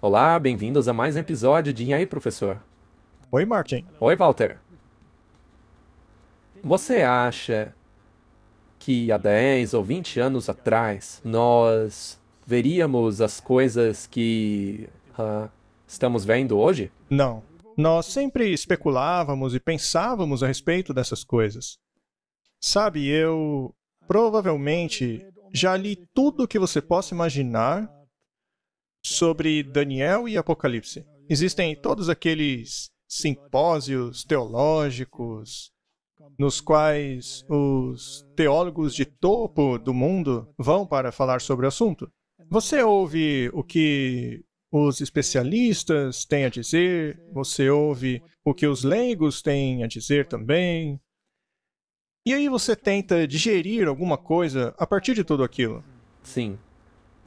Olá, bem-vindos a mais um episódio de E aí, professor? Oi, Martin. Oi, Walter. Você acha que há 10 ou 20 anos atrás nós veríamos as coisas que estamos vendo hoje? Não. Nós sempre especulávamos e pensávamos a respeito dessas coisas. Sabe, eu provavelmente já li tudo o que você possa imaginar sobre Daniel e Apocalipse. Existem todos aqueles simpósios teológicos nos quais os teólogos de topo do mundo vão para falar sobre o assunto. Você ouve o que os especialistas têm a dizer, você ouve o que os leigos têm a dizer também. E aí você tenta digerir alguma coisa a partir de tudo aquilo. Sim.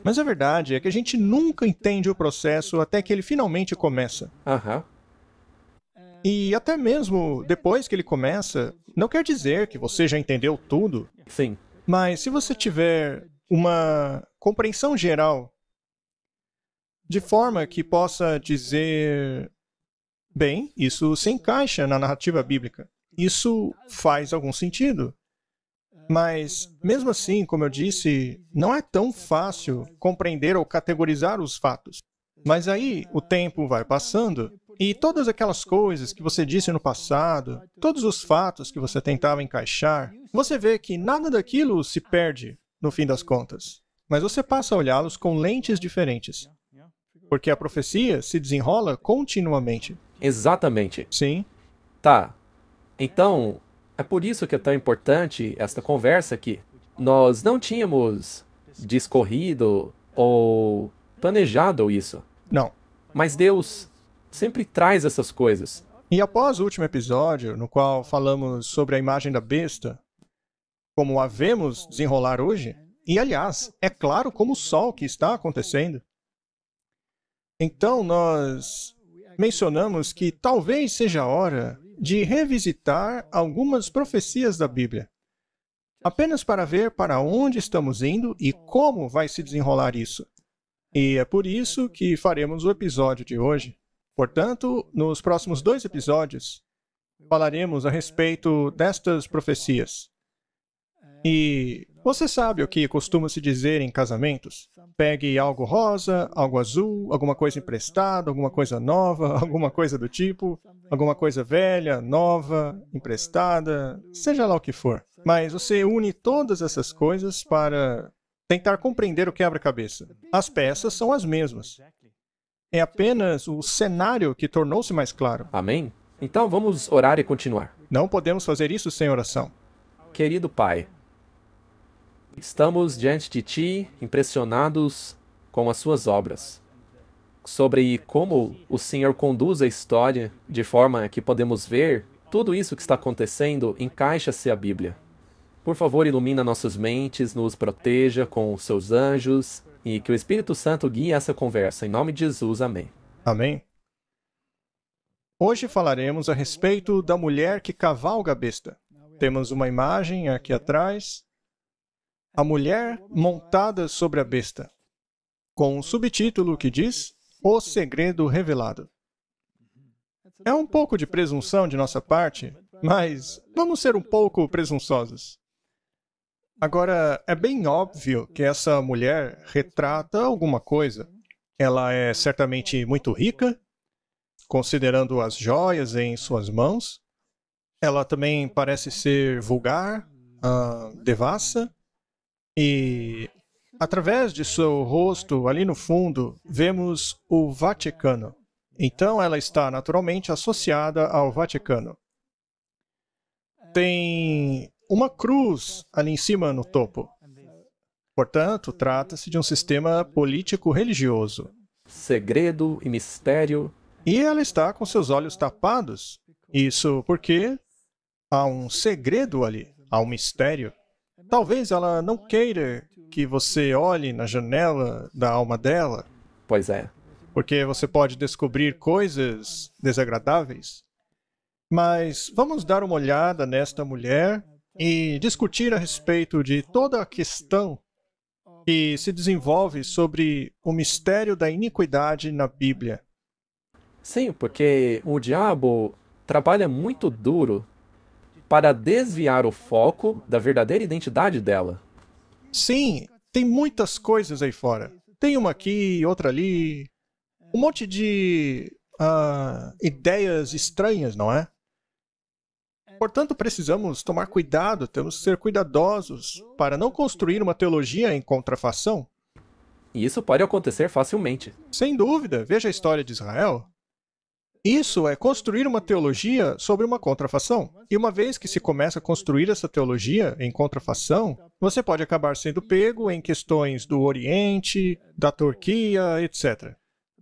Mas a verdade é que a gente nunca entende o processo até que ele finalmente começa. Aham. E até mesmo depois que ele começa, não quer dizer que você já entendeu tudo, Sim. mas se você tiver uma compreensão geral, de forma que possa dizer, bem, isso se encaixa na narrativa bíblica. Isso faz algum sentido. Mas, mesmo assim, como eu disse, não é tão fácil compreender ou categorizar os fatos. Mas aí o tempo vai passando e todas aquelas coisas que você disse no passado, todos os fatos que você tentava encaixar, você vê que nada daquilo se perde no fim das contas. Mas você passa a olhá-los com lentes diferentes. Porque a profecia se desenrola continuamente. Exatamente. Sim, Tá. Então, é por isso que é tão importante esta conversa aqui. Nós não tínhamos discorrido ou planejado isso, não. mas Deus sempre traz essas coisas. E após o último episódio, no qual falamos sobre a imagem da besta, como a vemos desenrolar hoje, e aliás, é claro como o sol que está acontecendo. Então nós mencionamos que talvez seja a hora de revisitar algumas profecias da Bíblia, apenas para ver para onde estamos indo e como vai se desenrolar isso. E é por isso que faremos o episódio de hoje. Portanto, nos próximos 2 episódios, falaremos a respeito destas profecias. E você sabe o que costuma se dizer em casamentos? Pegue algo rosa, algo azul, alguma coisa emprestada, alguma coisa nova, alguma coisa do tipo, alguma coisa velha, nova, emprestada, seja lá o que for. Mas você une todas essas coisas para tentar compreender o quebra-cabeça. As peças são as mesmas. É apenas o cenário que tornou-se mais claro. Amém? Então vamos orar e continuar. Não podemos fazer isso sem oração. Querido Pai, estamos diante de Ti, impressionados com as Suas obras, sobre como o Senhor conduz a história de forma que podemos ver tudo isso que está acontecendo encaixa-se à Bíblia. Por favor, ilumina nossas mentes, nos proteja com os seus anjos e que o Espírito Santo guie essa conversa. Em nome de Jesus, amém. Amém? Hoje falaremos a respeito da mulher que cavalga a besta. Temos uma imagem aqui atrás. A mulher montada sobre a besta, com um subtítulo que diz O Segredo Revelado. É um pouco de presunção de nossa parte, mas vamos ser um pouco presunçosos. Agora, é bem óbvio que essa mulher retrata alguma coisa. Ela é certamente muito rica, considerando as joias em suas mãos. Ela também parece ser vulgar, devassa, e através de seu rosto, ali no fundo, vemos o Vaticano. Então ela está naturalmente associada ao Vaticano. Tem uma cruz ali em cima no topo. Portanto, trata-se de um sistema político-religioso. Segredo e mistério. E ela está com seus olhos tapados. Isso porque há um segredo ali, há um mistério. Talvez ela não queira que você olhe na janela da alma dela, Pois é. porque você pode descobrir coisas desagradáveis. Mas vamos dar uma olhada nesta mulher e discutir a respeito de toda a questão que se desenvolve sobre o mistério da iniquidade na Bíblia. Sim, porque o diabo trabalha muito duro para desviar o foco da verdadeira identidade dela. Sim, tem muitas coisas aí fora. Tem uma aqui, outra ali. Um monte de ideias estranhas, não é? Portanto, precisamos tomar cuidado, temos que ser cuidadosos para não construir uma teologia em contrafação. E isso pode acontecer facilmente. Sem dúvida, veja a história de Israel. Isso é construir uma teologia sobre uma contrafação. E uma vez que se começa a construir essa teologia em contrafação, você pode acabar sendo pego em questões do Oriente, da Turquia, etc.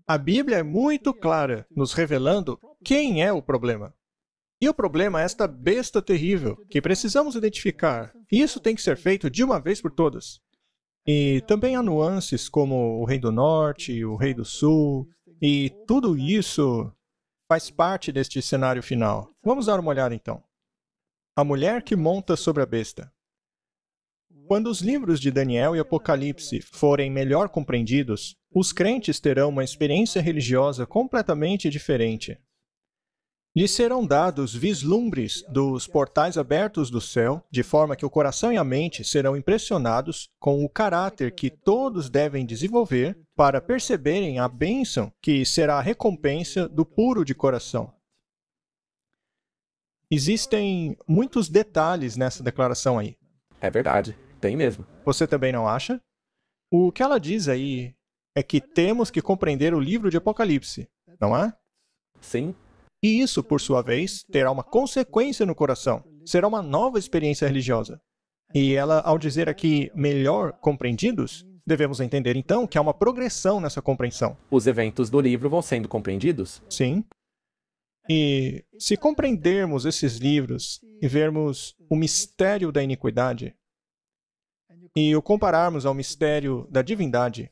A Bíblia é muito clara, nos revelando quem é o problema. E o problema é esta besta terrível, que precisamos identificar. E isso tem que ser feito de uma vez por todas. E também há nuances como o Rei do Norte, o Rei do Sul, e tudo isso faz parte deste cenário final. Vamos dar uma olhada então. A mulher que monta sobre a besta. Quando os livros de Daniel e Apocalipse forem melhor compreendidos, os crentes terão uma experiência religiosa completamente diferente. Lhes serão dados vislumbres dos portais abertos do céu, de forma que o coração e a mente serão impressionados com o caráter que todos devem desenvolver para perceberem a bênção que será a recompensa do puro de coração. Existem muitos detalhes nessa declaração aí. É verdade, tem mesmo. Você também não acha? O que ela diz aí é que temos que compreender o livro de Apocalipse, não é? Sim, E isso, por sua vez, terá uma consequência no coração. Será uma nova experiência religiosa. E ela, ao dizer aqui melhor compreendidos, devemos entender então que há uma progressão nessa compreensão. os eventos do livro vão sendo compreendidos. Sim. E se compreendermos esses livros e vermos o mistério da iniquidade e o compararmos ao mistério da divindade,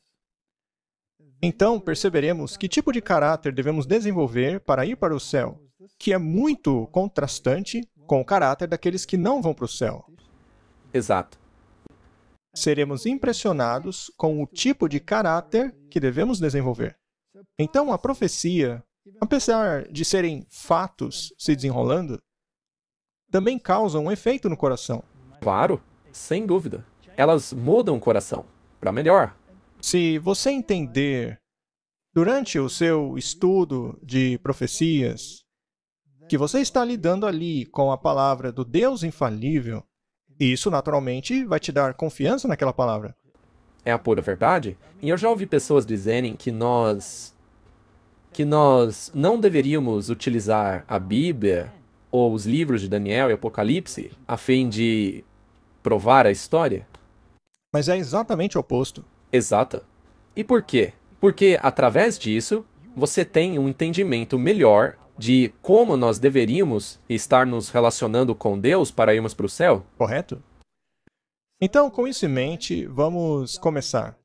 então perceberemos que tipo de caráter devemos desenvolver para ir para o céu, que é muito contrastante com o caráter daqueles que não vão para o céu. Exato. Seremos impressionados com o tipo de caráter que devemos desenvolver. Então, a profecia, apesar de serem fatos se desenrolando, também causam um efeito no coração. Claro, sem dúvida. Elas mudam o coração para melhor. Se você entender, durante o seu estudo de profecias, que você está lidando ali com a palavra do Deus infalível, isso naturalmente vai te dar confiança naquela palavra. É a pura verdade. E eu já ouvi pessoas dizerem que nós não deveríamos utilizar a Bíblia ou os livros de Daniel e Apocalipse a fim de provar a história. Mas é exatamente o oposto. Exata. E por quê? Porque através disso você tem um entendimento melhor de como nós deveríamos estar nos relacionando com Deus para irmos para o céu. Correto? Então, com isso em mente, vamos começar.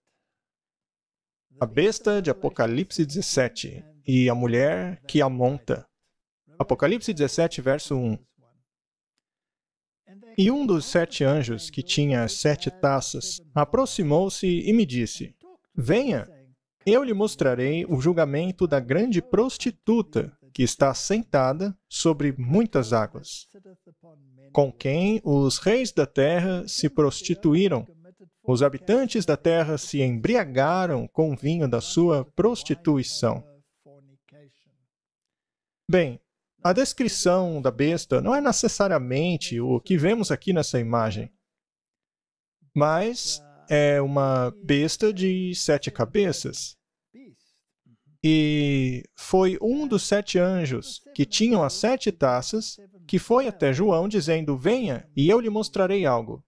A besta de Apocalipse 17 e a mulher que a monta. Apocalipse 17, verso 1. E um dos 7 anjos que tinha as 7 taças aproximou-se e me disse: Venha, eu lhe mostrarei o julgamento da grande prostituta que está sentada sobre muitas águas, com quem os reis da terra se prostituíram. Os habitantes da terra se embriagaram com o vinho da sua prostituição. Bem, a descrição da besta não é necessariamente o que vemos aqui nessa imagem, mas é uma besta de 7 cabeças. E foi um dos 7 anjos que tinham as 7 taças que foi até João dizendo: Venha e eu lhe mostrarei algo.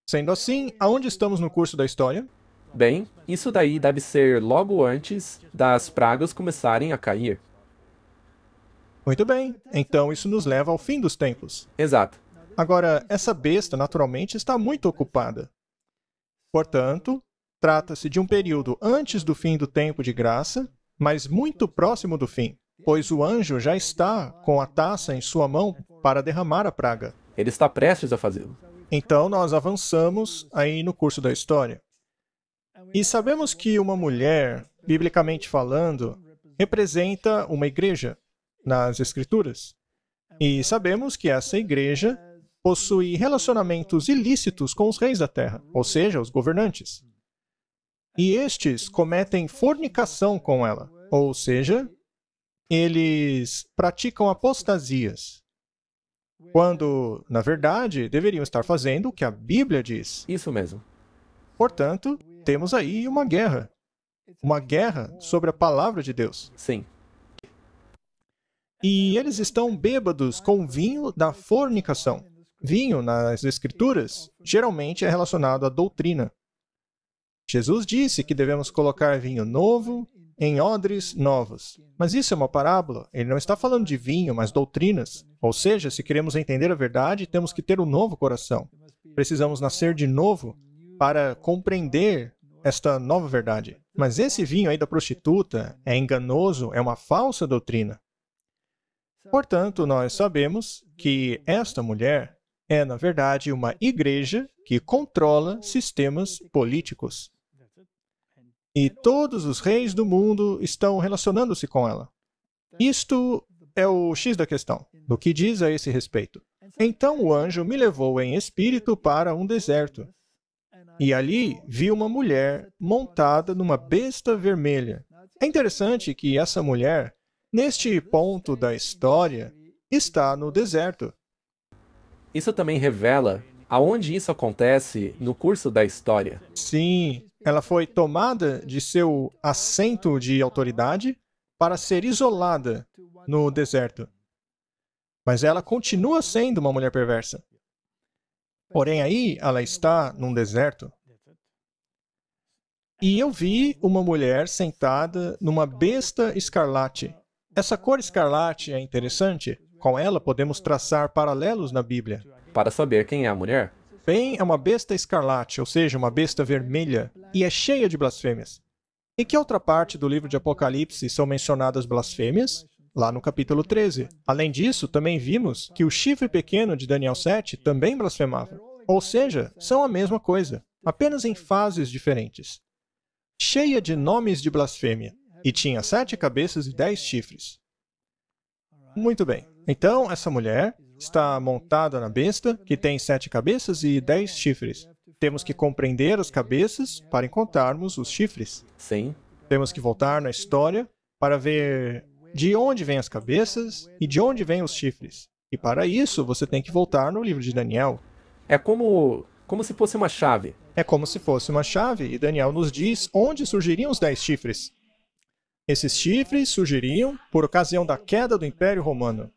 Sendo assim, aonde estamos no curso da história? Bem, isso daí deve ser logo antes das pragas começarem a cair. Muito bem, então isso nos leva ao fim dos tempos. Exato. Agora, essa besta naturalmente está muito ocupada. Portanto, trata-se de um período antes do fim do tempo de graça, mas muito próximo do fim, pois o anjo já está com a taça em sua mão para derramar a praga. Ele está prestes a fazê-lo. Então, nós avançamos aí no curso da história. E sabemos que uma mulher, biblicamente falando, representa uma igreja nas Escrituras. E sabemos que essa igreja possui relacionamentos ilícitos com os reis da terra, ou seja, os governantes. E estes cometem fornicação com ela, ou seja, eles praticam apostasias, quando, na verdade, deveriam estar fazendo o que a Bíblia diz. Isso mesmo. Portanto, temos aí uma guerra sobre a palavra de Deus. Sim. E eles estão bêbados com vinho da fornicação. Vinho, nas Escrituras, geralmente é relacionado à doutrina. Jesus disse que devemos colocar vinho novo em odres novos. Mas isso é uma parábola. Ele não está falando de vinho, mas doutrinas. Ou seja, se queremos entender a verdade, temos que ter um novo coração. Precisamos nascer de novo para compreender esta nova verdade. Mas esse vinho aí da prostituta é enganoso, é uma falsa doutrina. Portanto, nós sabemos que esta mulher é, na verdade, uma igreja que controla sistemas políticos. E todos os reis do mundo estão relacionando-se com ela. Isto é o X da questão, do que diz a esse respeito. Então o anjo me levou em espírito para um deserto. E ali vi uma mulher montada numa besta vermelha. É interessante que essa mulher, neste ponto da história, está no deserto. Isso também revela aonde isso acontece no curso da história. Sim, ela foi tomada de seu assento de autoridade para ser isolada no deserto. Mas ela continua sendo uma mulher perversa. Porém, aí ela está num deserto. E eu vi uma mulher sentada numa besta escarlate. Essa cor escarlate é interessante. Com ela podemos traçar paralelos na Bíblia. Para saber quem é a mulher? Bem, é uma besta escarlate, ou seja, uma besta vermelha, e é cheia de blasfêmias. Em que outra parte do livro de Apocalipse são mencionadas blasfêmias? Lá no capítulo 13. Além disso, também vimos que o chifre pequeno de Daniel 7 também blasfemava. Ou seja, são a mesma coisa, apenas em fases diferentes. Cheia de nomes de blasfêmia, e tinha 7 cabeças e 10 chifres. Muito bem. Então, essa mulher está montada na besta, que tem 7 cabeças e 10 chifres. Temos que compreender as cabeças para encontrarmos os chifres. Sim. Temos que voltar na história para ver de onde vêm as cabeças e de onde vêm os chifres. E para isso, você tem que voltar no livro de Daniel. É como se fosse uma chave. É como se fosse uma chave, e Daniel nos diz onde surgiriam os 10 chifres. Esses chifres surgiriam por ocasião da queda do Império Romano.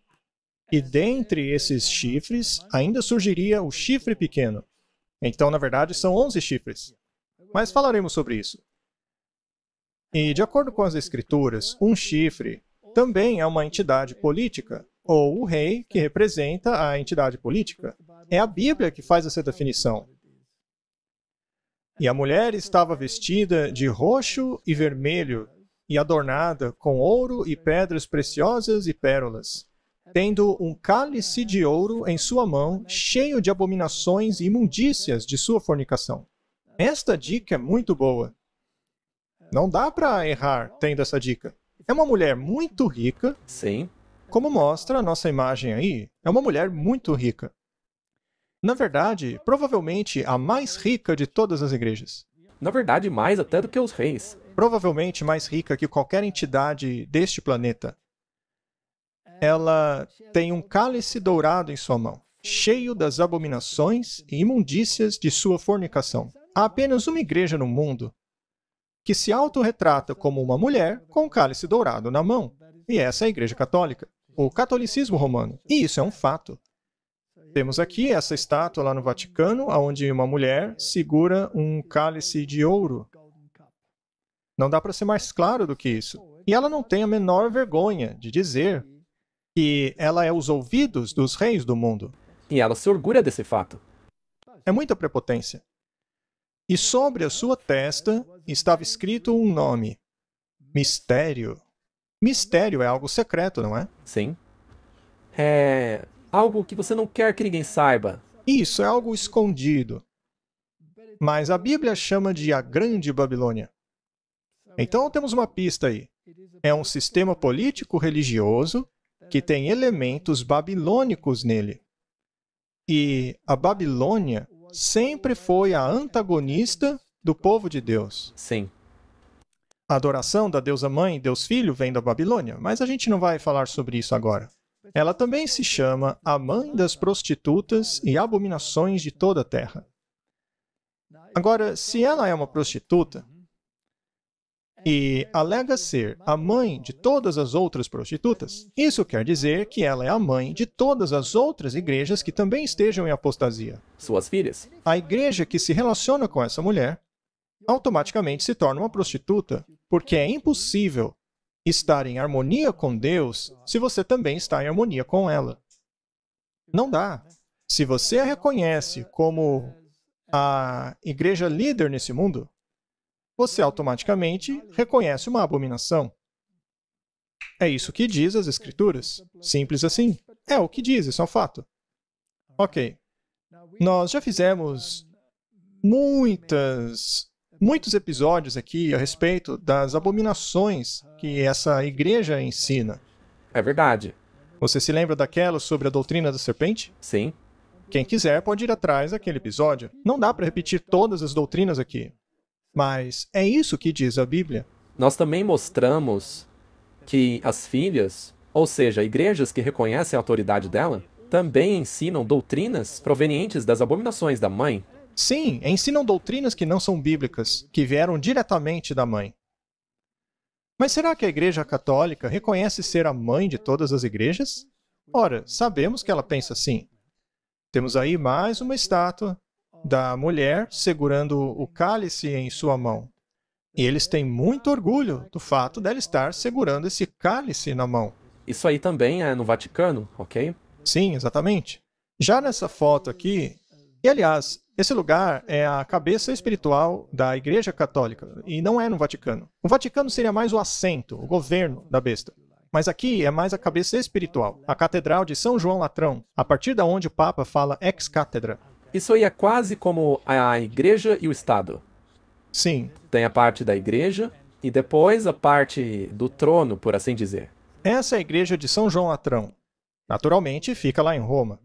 E dentre esses chifres, ainda surgiria o chifre pequeno. Então, na verdade, são 11 chifres. Mas falaremos sobre isso. E, de acordo com as Escrituras, um chifre também é uma entidade política, ou o rei que representa a entidade política. É a Bíblia que faz essa definição. E a mulher estava vestida de roxo e vermelho, e adornada com ouro e pedras preciosas e pérolas, tendo um cálice de ouro em sua mão, cheio de abominações e imundícias de sua fornicação. Esta dica é muito boa. Não dá para errar tendo essa dica. É uma mulher muito rica. Sim. Como mostra a nossa imagem aí, é uma mulher muito rica. Na verdade, provavelmente a mais rica de todas as igrejas. Na verdade, mais até do que os reis. Provavelmente mais rica que qualquer entidade deste planeta. Ela tem um cálice dourado em sua mão, cheio das abominações e imundícias de sua fornicação. Há apenas uma igreja no mundo que se autorretrata como uma mulher com um cálice dourado na mão. E essa é a Igreja Católica, o catolicismo romano. E isso é um fato. Temos aqui essa estátua lá no Vaticano, onde uma mulher segura um cálice de ouro. Não dá para ser mais claro do que isso. E ela não tem a menor vergonha de dizer que ela é os ouvidos dos reis do mundo. E ela se orgulha desse fato. É muita prepotência. E sobre a sua testa estava escrito um nome: Mistério. Mistério é algo secreto, não é? Sim. É algo que você não quer que ninguém saiba. Isso é algo escondido. Mas a Bíblia chama de a Grande Babilônia. Então temos uma pista aí. É um sistema político-religioso que tem elementos babilônicos nele. E a Babilônia sempre foi a antagonista do povo de Deus. Sim. A adoração da deusa mãe e Deus Filho vem da Babilônia, mas a gente não vai falar sobre isso agora. Ela também se chama a mãe das prostitutas e abominações de toda a terra. Agora, se ela é uma prostituta e alega ser a mãe de todas as outras prostitutas, isso quer dizer que ela é a mãe de todas as outras igrejas que também estejam em apostasia. Suas filhas. A igreja que se relaciona com essa mulher automaticamente se torna uma prostituta, porque é impossível estar em harmonia com Deus se você também está em harmonia com ela. Não dá. Se você a reconhece como a igreja líder nesse mundo, você automaticamente reconhece uma abominação. É isso que diz as Escrituras. Simples assim. É o que diz, isso é um fato. Ok. Nós já fizemos muitos episódios aqui a respeito das abominações que essa igreja ensina. É verdade. Você se lembra daquela sobre a doutrina da serpente? Sim. Quem quiser pode ir atrás daquele episódio. Não dá para repetir todas as doutrinas aqui. Mas é isso que diz a Bíblia. Nós também mostramos que as filhas, ou seja, igrejas que reconhecem a autoridade dela, também ensinam doutrinas provenientes das abominações da mãe. Sim, ensinam doutrinas que não são bíblicas, que vieram diretamente da mãe. Mas será que a Igreja Católica reconhece ser a mãe de todas as igrejas? Ora, sabemos que ela pensa assim. Temos aí mais uma estátua da mulher segurando o cálice em sua mão. E eles têm muito orgulho do fato dela estar segurando esse cálice na mão. Isso aí também é no Vaticano, ok? Sim, exatamente. Já nessa foto aqui, e aliás, esse lugar é a cabeça espiritual da Igreja Católica, e não é no Vaticano. O Vaticano seria mais o assento, o governo da besta. Mas aqui é mais a cabeça espiritual, a Catedral de São João Latrão, a partir da onde o Papa fala ex cátedra. Isso aí é quase como a igreja e o Estado. Sim. Tem a parte da igreja e depois a parte do trono, por assim dizer. Essa é a igreja de São João Latrão. Naturalmente, fica lá em Roma.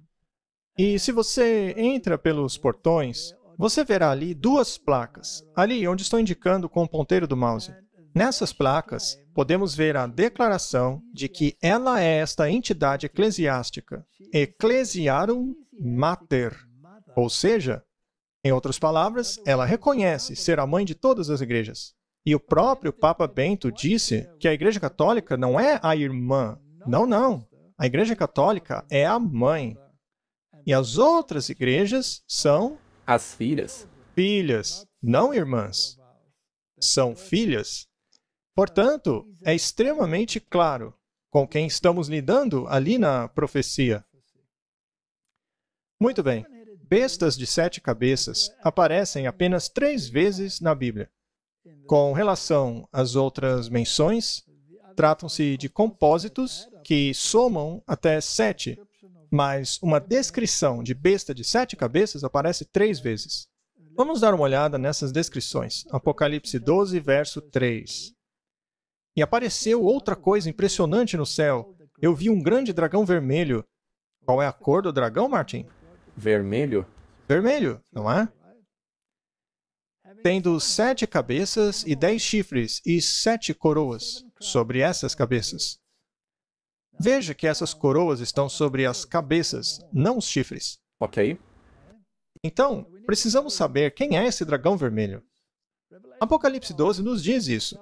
E se você entra pelos portões, você verá ali duas placas, ali onde estou indicando com o ponteiro do mouse. Nessas placas, podemos ver a declaração de que ela é esta entidade eclesiástica, Ecclesiarum Mater. Ou seja, em outras palavras, ela reconhece ser a mãe de todas as igrejas. E o próprio Papa Bento disse que a Igreja Católica não é a irmã. Não, não. A Igreja Católica é a mãe. E as outras igrejas são as filhas. Filhas, não irmãs. São filhas. Portanto, é extremamente claro com quem estamos lidando ali na profecia. Muito bem. Bestas de 7 cabeças aparecem apenas 3 vezes na Bíblia. Com relação às outras menções, tratam-se de compósitos que somam até 7, mas uma descrição de besta de 7 cabeças aparece 3 vezes. Vamos dar uma olhada nessas descrições. Apocalipse 12, verso 3. E apareceu outra coisa impressionante no céu. Eu vi um grande dragão vermelho. Qual é a cor do dragão, Martin? Vermelho? Vermelho, não é? Tendo 7 cabeças e 10 chifres e 7 coroas sobre essas cabeças. Veja que essas coroas estão sobre as cabeças, não os chifres. Ok. Então, precisamos saber quem é esse dragão vermelho. Apocalipse 12 nos diz isso.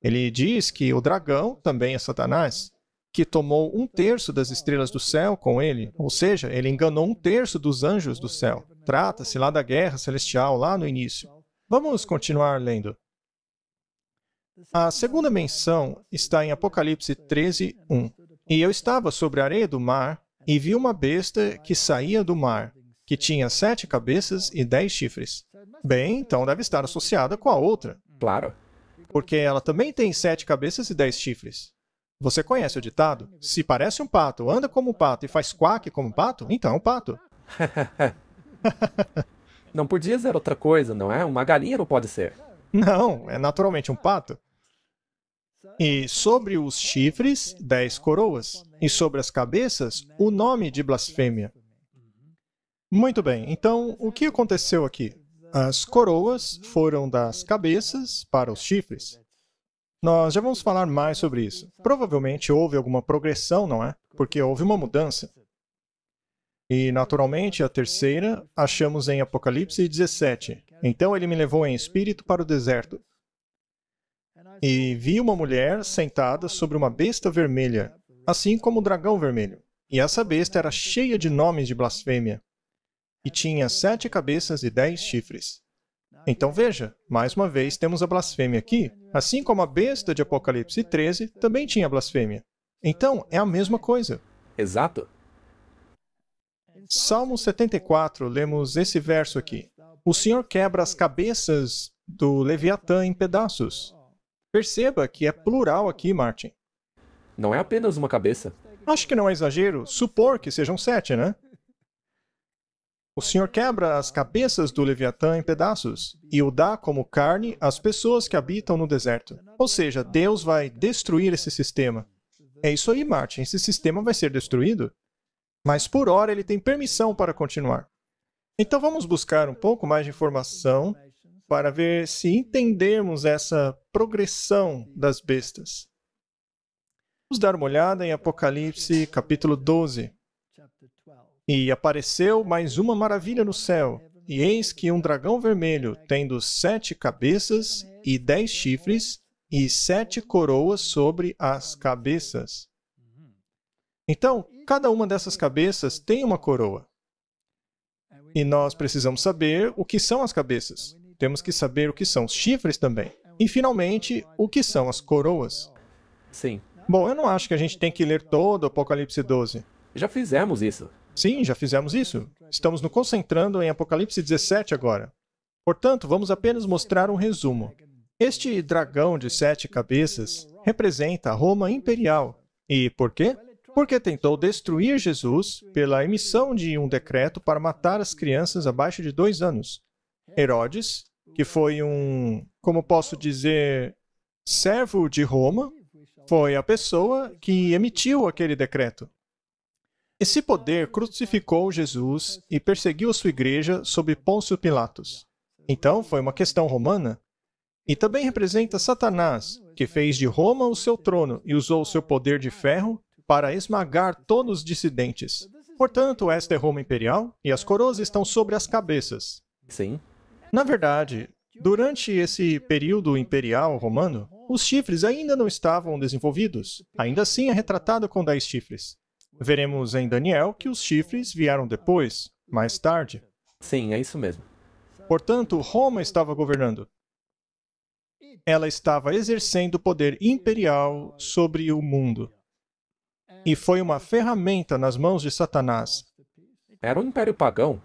Ele diz que o dragão também é Satanás, que tomou 1/3 das estrelas do céu com ele, ou seja, ele enganou 1/3 dos anjos do céu. Trata-se lá da guerra celestial, lá no início. Vamos continuar lendo. A segunda menção está em Apocalipse 13, 1. E eu estava sobre a areia do mar, e vi uma besta que saía do mar, que tinha 7 cabeças e 10 chifres. Bem, então deve estar associada com a outra. Claro. Porque ela também tem 7 cabeças e 10 chifres. Você conhece o ditado? Se parece um pato, anda como um pato e faz quack como um pato, então é um pato. Não podia ser outra coisa, não é? Uma galinha não pode ser. Não, é naturalmente um pato. E sobre os chifres, 10 coroas. E sobre as cabeças, o nome de blasfêmia. Muito bem, então o que aconteceu aqui? As coroas foram das cabeças para os chifres. Nós já vamos falar mais sobre isso. Provavelmente houve alguma progressão, não é? Porque houve uma mudança. E, naturalmente, a terceira achamos em Apocalipse 17. Então ele me levou em espírito para o deserto. E vi uma mulher sentada sobre uma besta vermelha, assim como o dragão vermelho. E essa besta era cheia de nomes de blasfêmia. E tinha 7 cabeças e 10 chifres. Então veja, mais uma vez temos a blasfêmia aqui, assim como a besta de Apocalipse 13 também tinha blasfêmia. Então, é a mesma coisa. Exato. Salmo 74, lemos esse verso aqui. O Senhor quebra as cabeças do Leviatã em pedaços. Perceba que é plural aqui, Martin. Não é apenas uma cabeça. Acho que não é exagero supor que sejam 7, né? O Senhor quebra as cabeças do Leviatã em pedaços e o dá como carne às pessoas que habitam no deserto. Ou seja, Deus vai destruir esse sistema. É isso aí, Martin. Esse sistema vai ser destruído. Mas por hora ele tem permissão para continuar. Então vamos buscar um pouco mais de informação para ver se entendemos essa progressão das bestas. Vamos dar uma olhada em Apocalipse capítulo 12. E apareceu mais uma maravilha no céu, e eis que um dragão vermelho, tendo 7 cabeças e 10 chifres, e 7 coroas sobre as cabeças. Então, cada uma dessas cabeças tem uma coroa. E nós precisamos saber o que são as cabeças. Temos que saber o que são os chifres também. E, finalmente, o que são as coroas. Sim. Bom, eu não acho que a gente tem que ler todo o Apocalipse 12. Já fizemos isso. Sim, já fizemos isso. Estamos nos concentrando em Apocalipse 17 agora. Portanto, vamos apenas mostrar um resumo. Este dragão de 7 cabeças representa a Roma imperial. E por quê? Porque tentou destruir Jesus pela emissão de um decreto para matar as crianças abaixo de 2 anos. Herodes, que foi como posso dizer, servo de Roma, foi a pessoa que emitiu aquele decreto. Esse poder crucificou Jesus e perseguiu a sua igreja sob Pôncio Pilatos. Então, foi uma questão romana. E também representa Satanás, que fez de Roma o seu trono e usou o seu poder de ferro para esmagar todos os dissidentes. Portanto, esta é Roma imperial e as coroas estão sobre as cabeças. Sim. Na verdade, durante esse período imperial romano, os chifres ainda não estavam desenvolvidos. Ainda assim, é retratado com 10 chifres. Veremos em Daniel que os chifres vieram depois, mais tarde. Sim, é isso mesmo. Portanto, Roma estava governando. Ela estava exercendo poder imperial sobre o mundo. E foi uma ferramenta nas mãos de Satanás. Era um império pagão.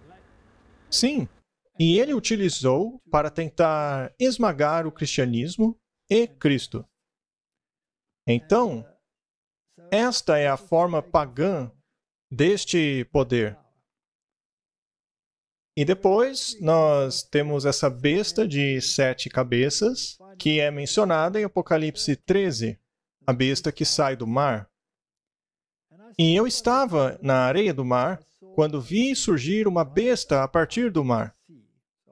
Sim, e ele utilizou para tentar esmagar o cristianismo e Cristo. Então, esta é a forma pagã deste poder. E depois, nós temos essa besta de 7 cabeças, que é mencionada em Apocalipse 13, a besta que sai do mar. E eu estava na areia do mar, quando vi surgir uma besta a partir do mar.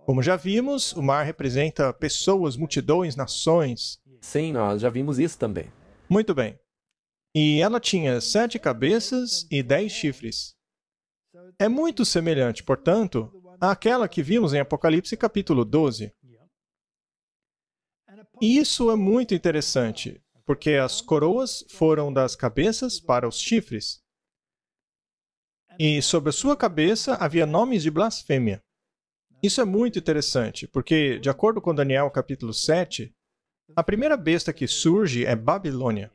Como já vimos, o mar representa pessoas, multidões, nações. Sim, nós já vimos isso também. Muito bem. E ela tinha 7 cabeças e 10 chifres. É muito semelhante, portanto, àquela que vimos em Apocalipse capítulo 12. E isso é muito interessante, porque as coroas foram das cabeças para os chifres. E sobre a sua cabeça havia nomes de blasfêmia. Isso é muito interessante, porque, de acordo com Daniel capítulo 7, a primeira besta que surge é Babilônia.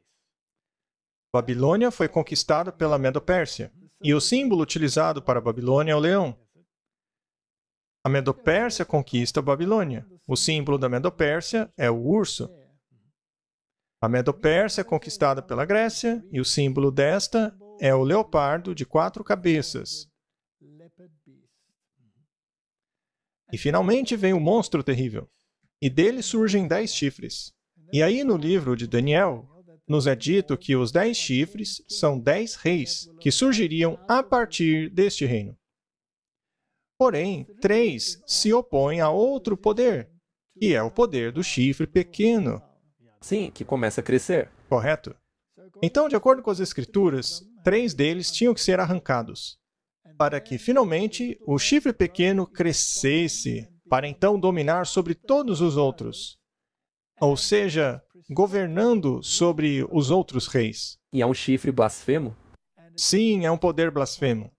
Babilônia foi conquistada pela Medo-Pérsia, e o símbolo utilizado para Babilônia é o leão. A Medo-Pérsia conquista a Babilônia. O símbolo da Medo-Pérsia é o urso. A Medo-Pérsia é conquistada pela Grécia, e o símbolo desta é o leopardo de 4 cabeças. E finalmente vem o monstro terrível. E dele surgem 10 chifres. E aí no livro de Daniel, nos é dito que os 10 chifres são 10 reis que surgiriam a partir deste reino. Porém, 3 se opõem a outro poder, que é o poder do chifre pequeno, Sim, que começa a crescer. correto? Então, de acordo com as Escrituras, 3 deles tinham que ser arrancados, para que finalmente o chifre pequeno crescesse, para então dominar sobre todos os outros, ou seja, governando sobre os outros reis. E é um chifre blasfemo? Sim, é um poder blasfemo.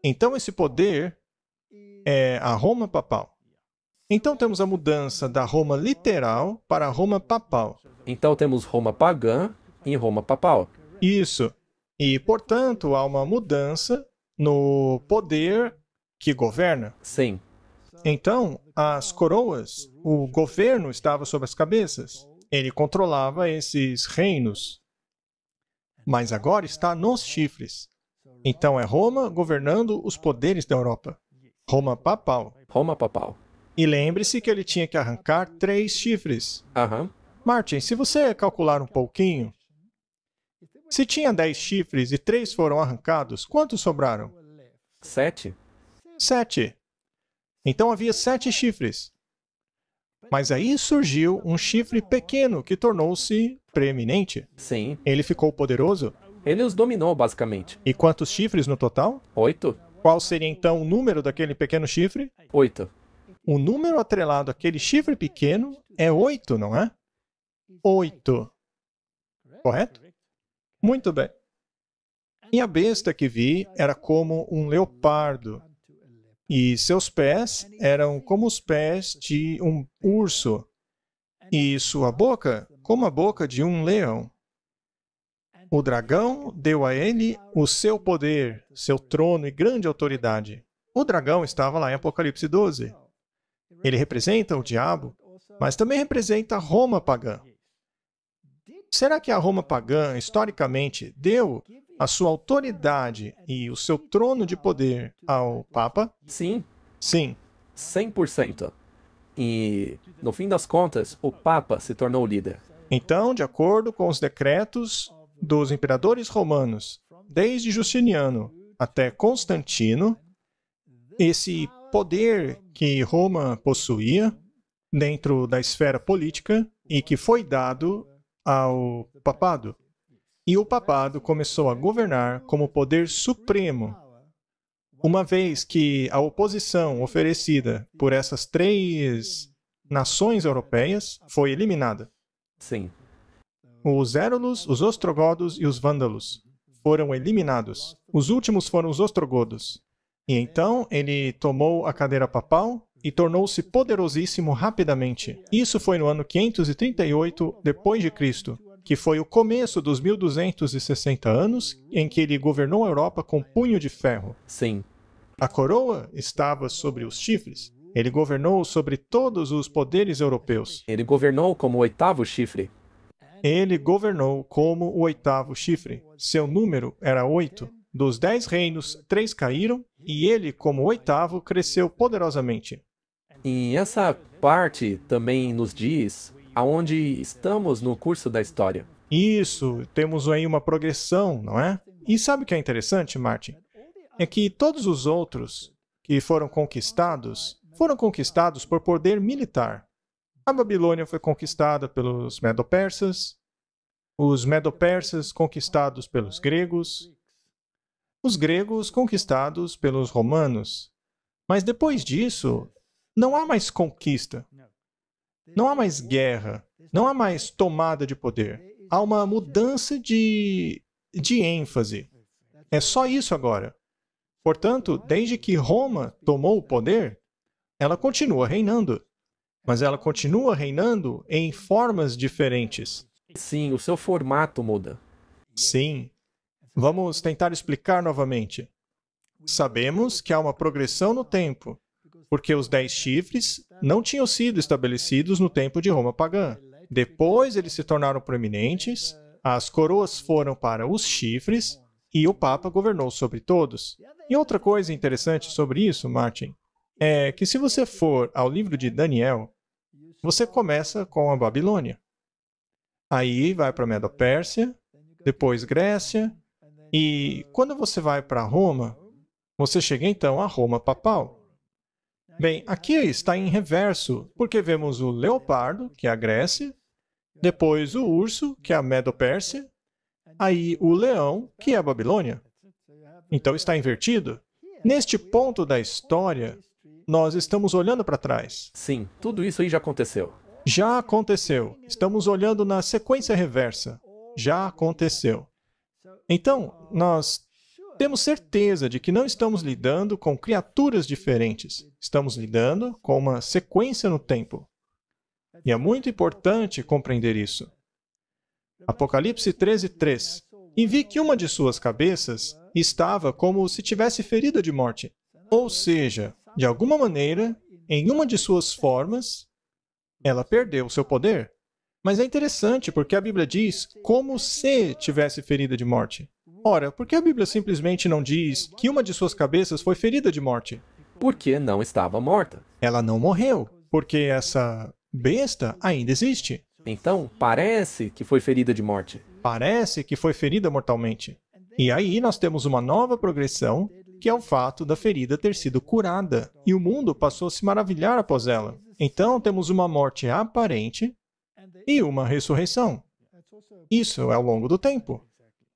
Então, esse poder é a Roma papal. Então, temos a mudança da Roma literal para a Roma papal. Então temos Roma pagã e Roma papal. Isso. E, portanto, há uma mudança no poder que governa. Sim. Então, as coroas, o governo estava sobre as cabeças. Ele controlava esses reinos. Mas agora está nos chifres. Então, é Roma governando os poderes da Europa. Roma papal. Roma papal. E lembre-se que ele tinha que arrancar 3 chifres. Aham. Martin, se você calcular um pouquinho, se tinha 10 chifres e 3 foram arrancados, quantos sobraram? 7? 7. Então havia 7 chifres. Mas aí surgiu um chifre pequeno que tornou-se preeminente. Sim. Ele ficou poderoso. Ele os dominou, basicamente. E quantos chifres no total? 8? Qual seria então o número daquele pequeno chifre? 8. O número atrelado àquele chifre pequeno é 8, não é? 8. Correto? Muito bem. E a besta que vi era como um leopardo, e seus pés eram como os pés de um urso, e sua boca como a boca de um leão. O dragão deu a ele o seu poder, seu trono e grande autoridade. O dragão estava lá em Apocalipse 12. Ele representa o diabo, mas também representa Roma pagã. Será que a Roma pagã, historicamente, deu a sua autoridade e o seu trono de poder ao Papa? Sim. Sim. 100%. E, no fim das contas, o Papa se tornou o líder. Então, de acordo com os decretos dos imperadores romanos, desde Justiniano até Constantino, esse poder que Roma possuía dentro da esfera política e que foi dado ao papado. E o papado começou a governar como poder supremo, uma vez que a oposição oferecida por essas 3 nações europeias foi eliminada. Sim. Os Érulos, os Ostrogodos e os Vândalos foram eliminados. Os últimos foram os Ostrogodos. E então ele tomou a cadeira papal e tornou-se poderosíssimo rapidamente. Isso foi no ano 538 depois de Cristo, que foi o começo dos 1260 anos em que ele governou a Europa com punho de ferro. Sim. A coroa estava sobre os chifres. Ele governou sobre todos os poderes europeus. Ele governou como o 8º chifre. Ele governou como o 8º chifre. Seu número era 8. Dos 10 reinos, 3 caíram, e ele, como o 8º, cresceu poderosamente. E essa parte também nos diz aonde estamos no curso da história. Isso, temos aí uma progressão, não é? E sabe o que é interessante, Martin? É que todos os outros que foram conquistados por poder militar. A Babilônia foi conquistada pelos Medo-Persas, os Medo-Persas conquistados pelos gregos, os gregos conquistados pelos romanos. Mas depois disso, não há mais conquista, não há mais guerra, não há mais tomada de poder. Há uma mudança de ênfase. É só isso agora. Portanto, desde que Roma tomou o poder, ela continua reinando. Mas ela continua reinando em formas diferentes. Sim, o seu formato muda. Sim. Vamos tentar explicar novamente. Sabemos que há uma progressão no tempo, porque os 10 chifres não tinham sido estabelecidos no tempo de Roma pagã. Depois eles se tornaram proeminentes, as coroas foram para os chifres e o Papa governou sobre todos. E outra coisa interessante sobre isso, Martin, é que se você for ao livro de Daniel, você começa com a Babilônia. Aí vai para a Medo-Pérsia, depois Grécia, e quando você vai para Roma, você chega então a Roma papal. Bem, aqui está em reverso, porque vemos o leopardo, que é a Grécia, depois o urso, que é a Medo-Pérsia, aí o leão, que é a Babilônia. Então está invertido. Neste ponto da história, nós estamos olhando para trás. Sim, tudo isso aí já aconteceu. Já aconteceu. Estamos olhando na sequência reversa. Já aconteceu. Então, nós temos certeza de que não estamos lidando com criaturas diferentes. Estamos lidando com uma sequência no tempo. E é muito importante compreender isso. Apocalipse 13:3. E vi que uma de suas cabeças estava como se tivesse ferida de morte. Ou seja, de alguma maneira, em uma de suas formas, ela perdeu seu poder. Mas é interessante porque a Bíblia diz como se tivesse ferida de morte. Ora, por que a Bíblia simplesmente não diz que uma de suas cabeças foi ferida de morte? Porque não estava morta. Ela não morreu, porque essa besta ainda existe. Então, parece que foi ferida de morte. Parece que foi ferida mortalmente. E aí nós temos uma nova progressão, que é o fato da ferida ter sido curada, e o mundo passou a se maravilhar após ela. Então temos uma morte aparente e uma ressurreição. Isso é ao longo do tempo.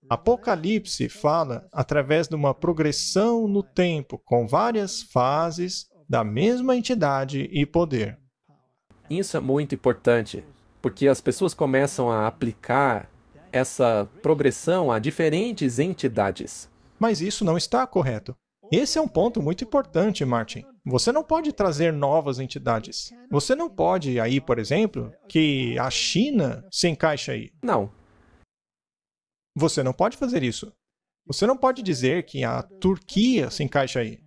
Apocalipse fala através de uma progressão no tempo, com várias fases da mesma entidade e poder. Isso é muito importante, porque as pessoas começam a aplicar essa progressão a diferentes entidades. Mas isso não está correto. Esse é um ponto muito importante, Martin. Você não pode trazer novas entidades. Você não pode aí, por exemplo, que a China se encaixe aí. Não. Você não pode fazer isso. Você não pode dizer que a Turquia se encaixa aí.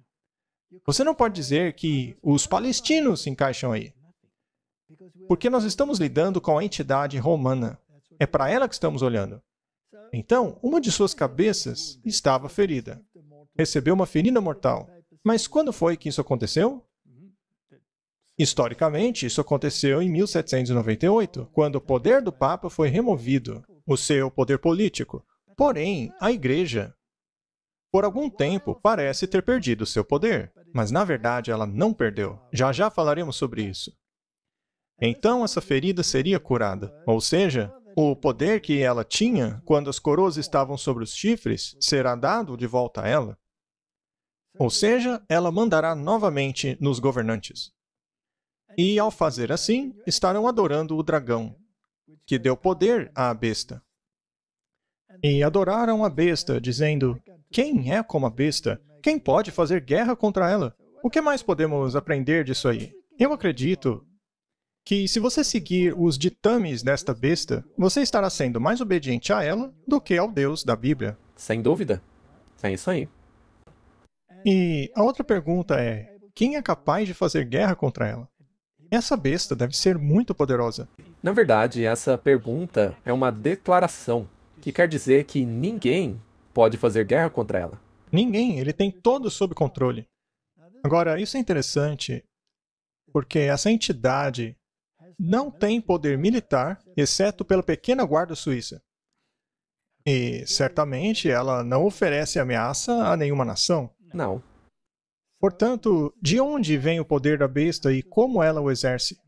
Você não pode dizer que os palestinos se encaixam aí. Porque nós estamos lidando com a entidade romana. É para ela que estamos olhando. Então, uma de suas cabeças estava ferida. Recebeu uma ferida mortal. Mas quando foi que isso aconteceu? Historicamente, isso aconteceu em 1798, quando o poder do Papa foi removido, o seu poder político. Porém, a Igreja, por algum tempo, parece ter perdido seu poder. Mas, na verdade, ela não perdeu. Já já falaremos sobre isso. Então, essa ferida seria curada. Ou seja, o poder que ela tinha quando as coroas estavam sobre os chifres será dado de volta a ela. Ou seja, ela mandará novamente nos governantes. E, ao fazer assim, estarão adorando o dragão, que deu poder à besta. E adoraram a besta, dizendo: quem é como a besta? Quem pode fazer guerra contra ela? O que mais podemos aprender disso aí? Eu acredito que se você seguir os ditames desta besta, você estará sendo mais obediente a ela do que ao Deus da Bíblia. Sem dúvida. É isso aí. E a outra pergunta é: quem é capaz de fazer guerra contra ela? Essa besta deve ser muito poderosa. Na verdade, essa pergunta é uma declaração, que quer dizer que ninguém pode fazer guerra contra ela. Ninguém, ele tem todo sob controle. Agora, isso é interessante, porque essa entidade não tem poder militar, exceto pela pequena guarda suíça. E, certamente, ela não oferece ameaça a nenhuma nação. Não. Portanto, de onde vem o poder da besta e como ela o exerce?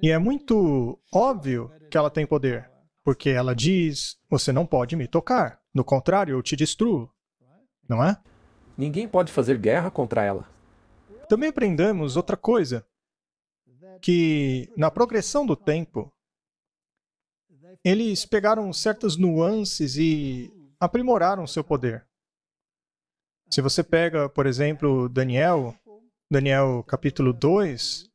E é muito óbvio que ela tem poder, porque ela diz: você não pode me tocar, no contrário, eu te destruo. Não é? Ninguém pode fazer guerra contra ela. Também aprendemos outra coisa, que na progressão do tempo, eles pegaram certas nuances e aprimoraram seu poder. Se você pega, por exemplo, Daniel capítulo 2,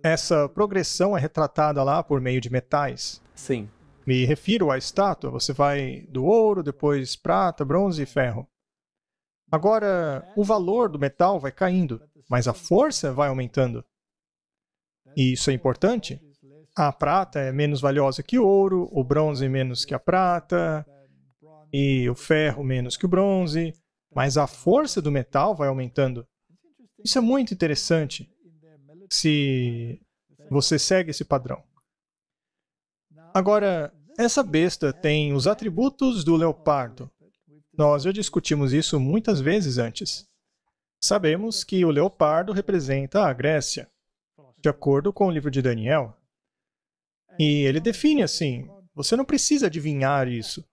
essa progressão é retratada lá por meio de metais. Sim. Me refiro à estátua, você vai do ouro, depois prata, bronze e ferro. Agora, o valor do metal vai caindo, mas a força vai aumentando. E isso é importante. A prata é menos valiosa que o ouro, o bronze menos que a prata, e o ferro menos que o bronze. Mas a força do metal vai aumentando. Isso é muito interessante se você segue esse padrão. Agora, essa besta tem os atributos do leopardo. Nós já discutimos isso muitas vezes antes. Sabemos que o leopardo representa a Grécia, de acordo com o livro de Daniel. E ele define assim: você não precisa adivinhar isso.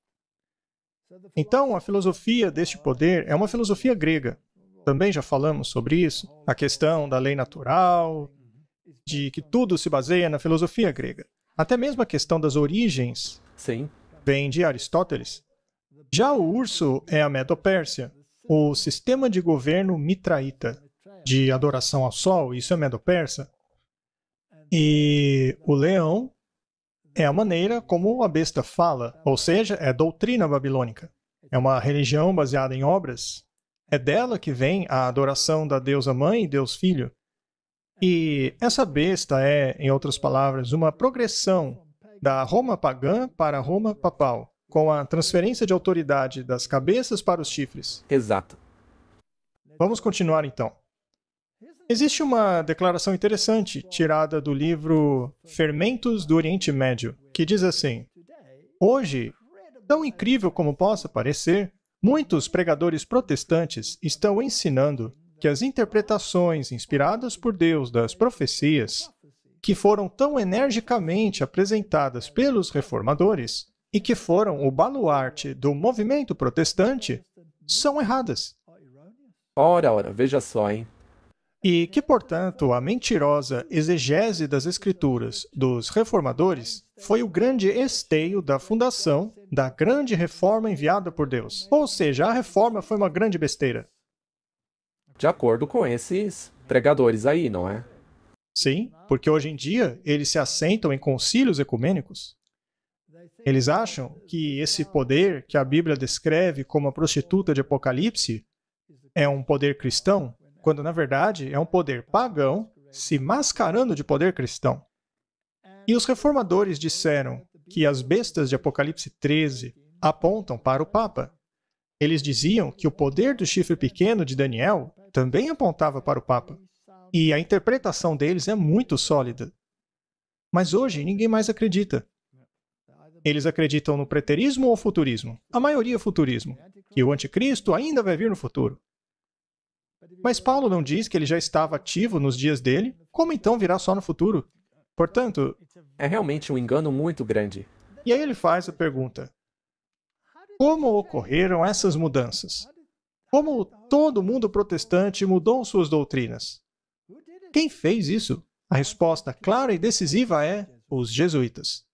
Então, a filosofia deste poder é uma filosofia grega. Também já falamos sobre isso. A questão da lei natural, de que tudo se baseia na filosofia grega. Até mesmo a questão das origens Sim. vem de Aristóteles. Já o urso é a Medo-Pérsia, o sistema de governo mitraíta, de adoração ao sol, isso é Medo-Persa. E o leão é a maneira como a besta fala, ou seja, é doutrina babilônica. É uma religião baseada em obras. É dela que vem a adoração da deusa mãe e Deus filho. E essa besta é, em outras palavras, uma progressão da Roma pagã para a Roma papal, com a transferência de autoridade das cabeças para os chifres. Exato. Vamos continuar então. Existe uma declaração interessante tirada do livro Fermentos do Oriente Médio, que diz assim: hoje, tão incrível como possa parecer, muitos pregadores protestantes estão ensinando que as interpretações inspiradas por Deus das profecias, que foram tão energicamente apresentadas pelos reformadores e que foram o baluarte do movimento protestante, são erradas. Ora, veja só, hein? E que, portanto, a mentirosa exegese das Escrituras dos reformadores foi o grande esteio da fundação da grande reforma enviada por Deus. Ou seja, a reforma foi uma grande besteira. De acordo com esses pregadores aí, não é? Sim, porque hoje em dia eles se assentam em concílios ecumênicos. Eles acham que esse poder que a Bíblia descreve como a prostituta de Apocalipse é um poder cristão, quando na verdade é um poder pagão se mascarando de poder cristão. E os reformadores disseram que as bestas de Apocalipse 13 apontam para o Papa. Eles diziam que o poder do chifre pequeno de Daniel também apontava para o Papa. E a interpretação deles é muito sólida. Mas hoje ninguém mais acredita. Eles acreditam no preterismo ou futurismo? A maioria é futurismo, que o anticristo ainda vai vir no futuro. Mas Paulo não diz que ele já estava ativo nos dias dele, como então virá só no futuro? Portanto, É realmente um engano muito grande. e aí ele faz a pergunta: como ocorreram essas mudanças? Como todo mundo protestante mudou suas doutrinas? Quem fez isso? A resposta clara e decisiva é os jesuítas.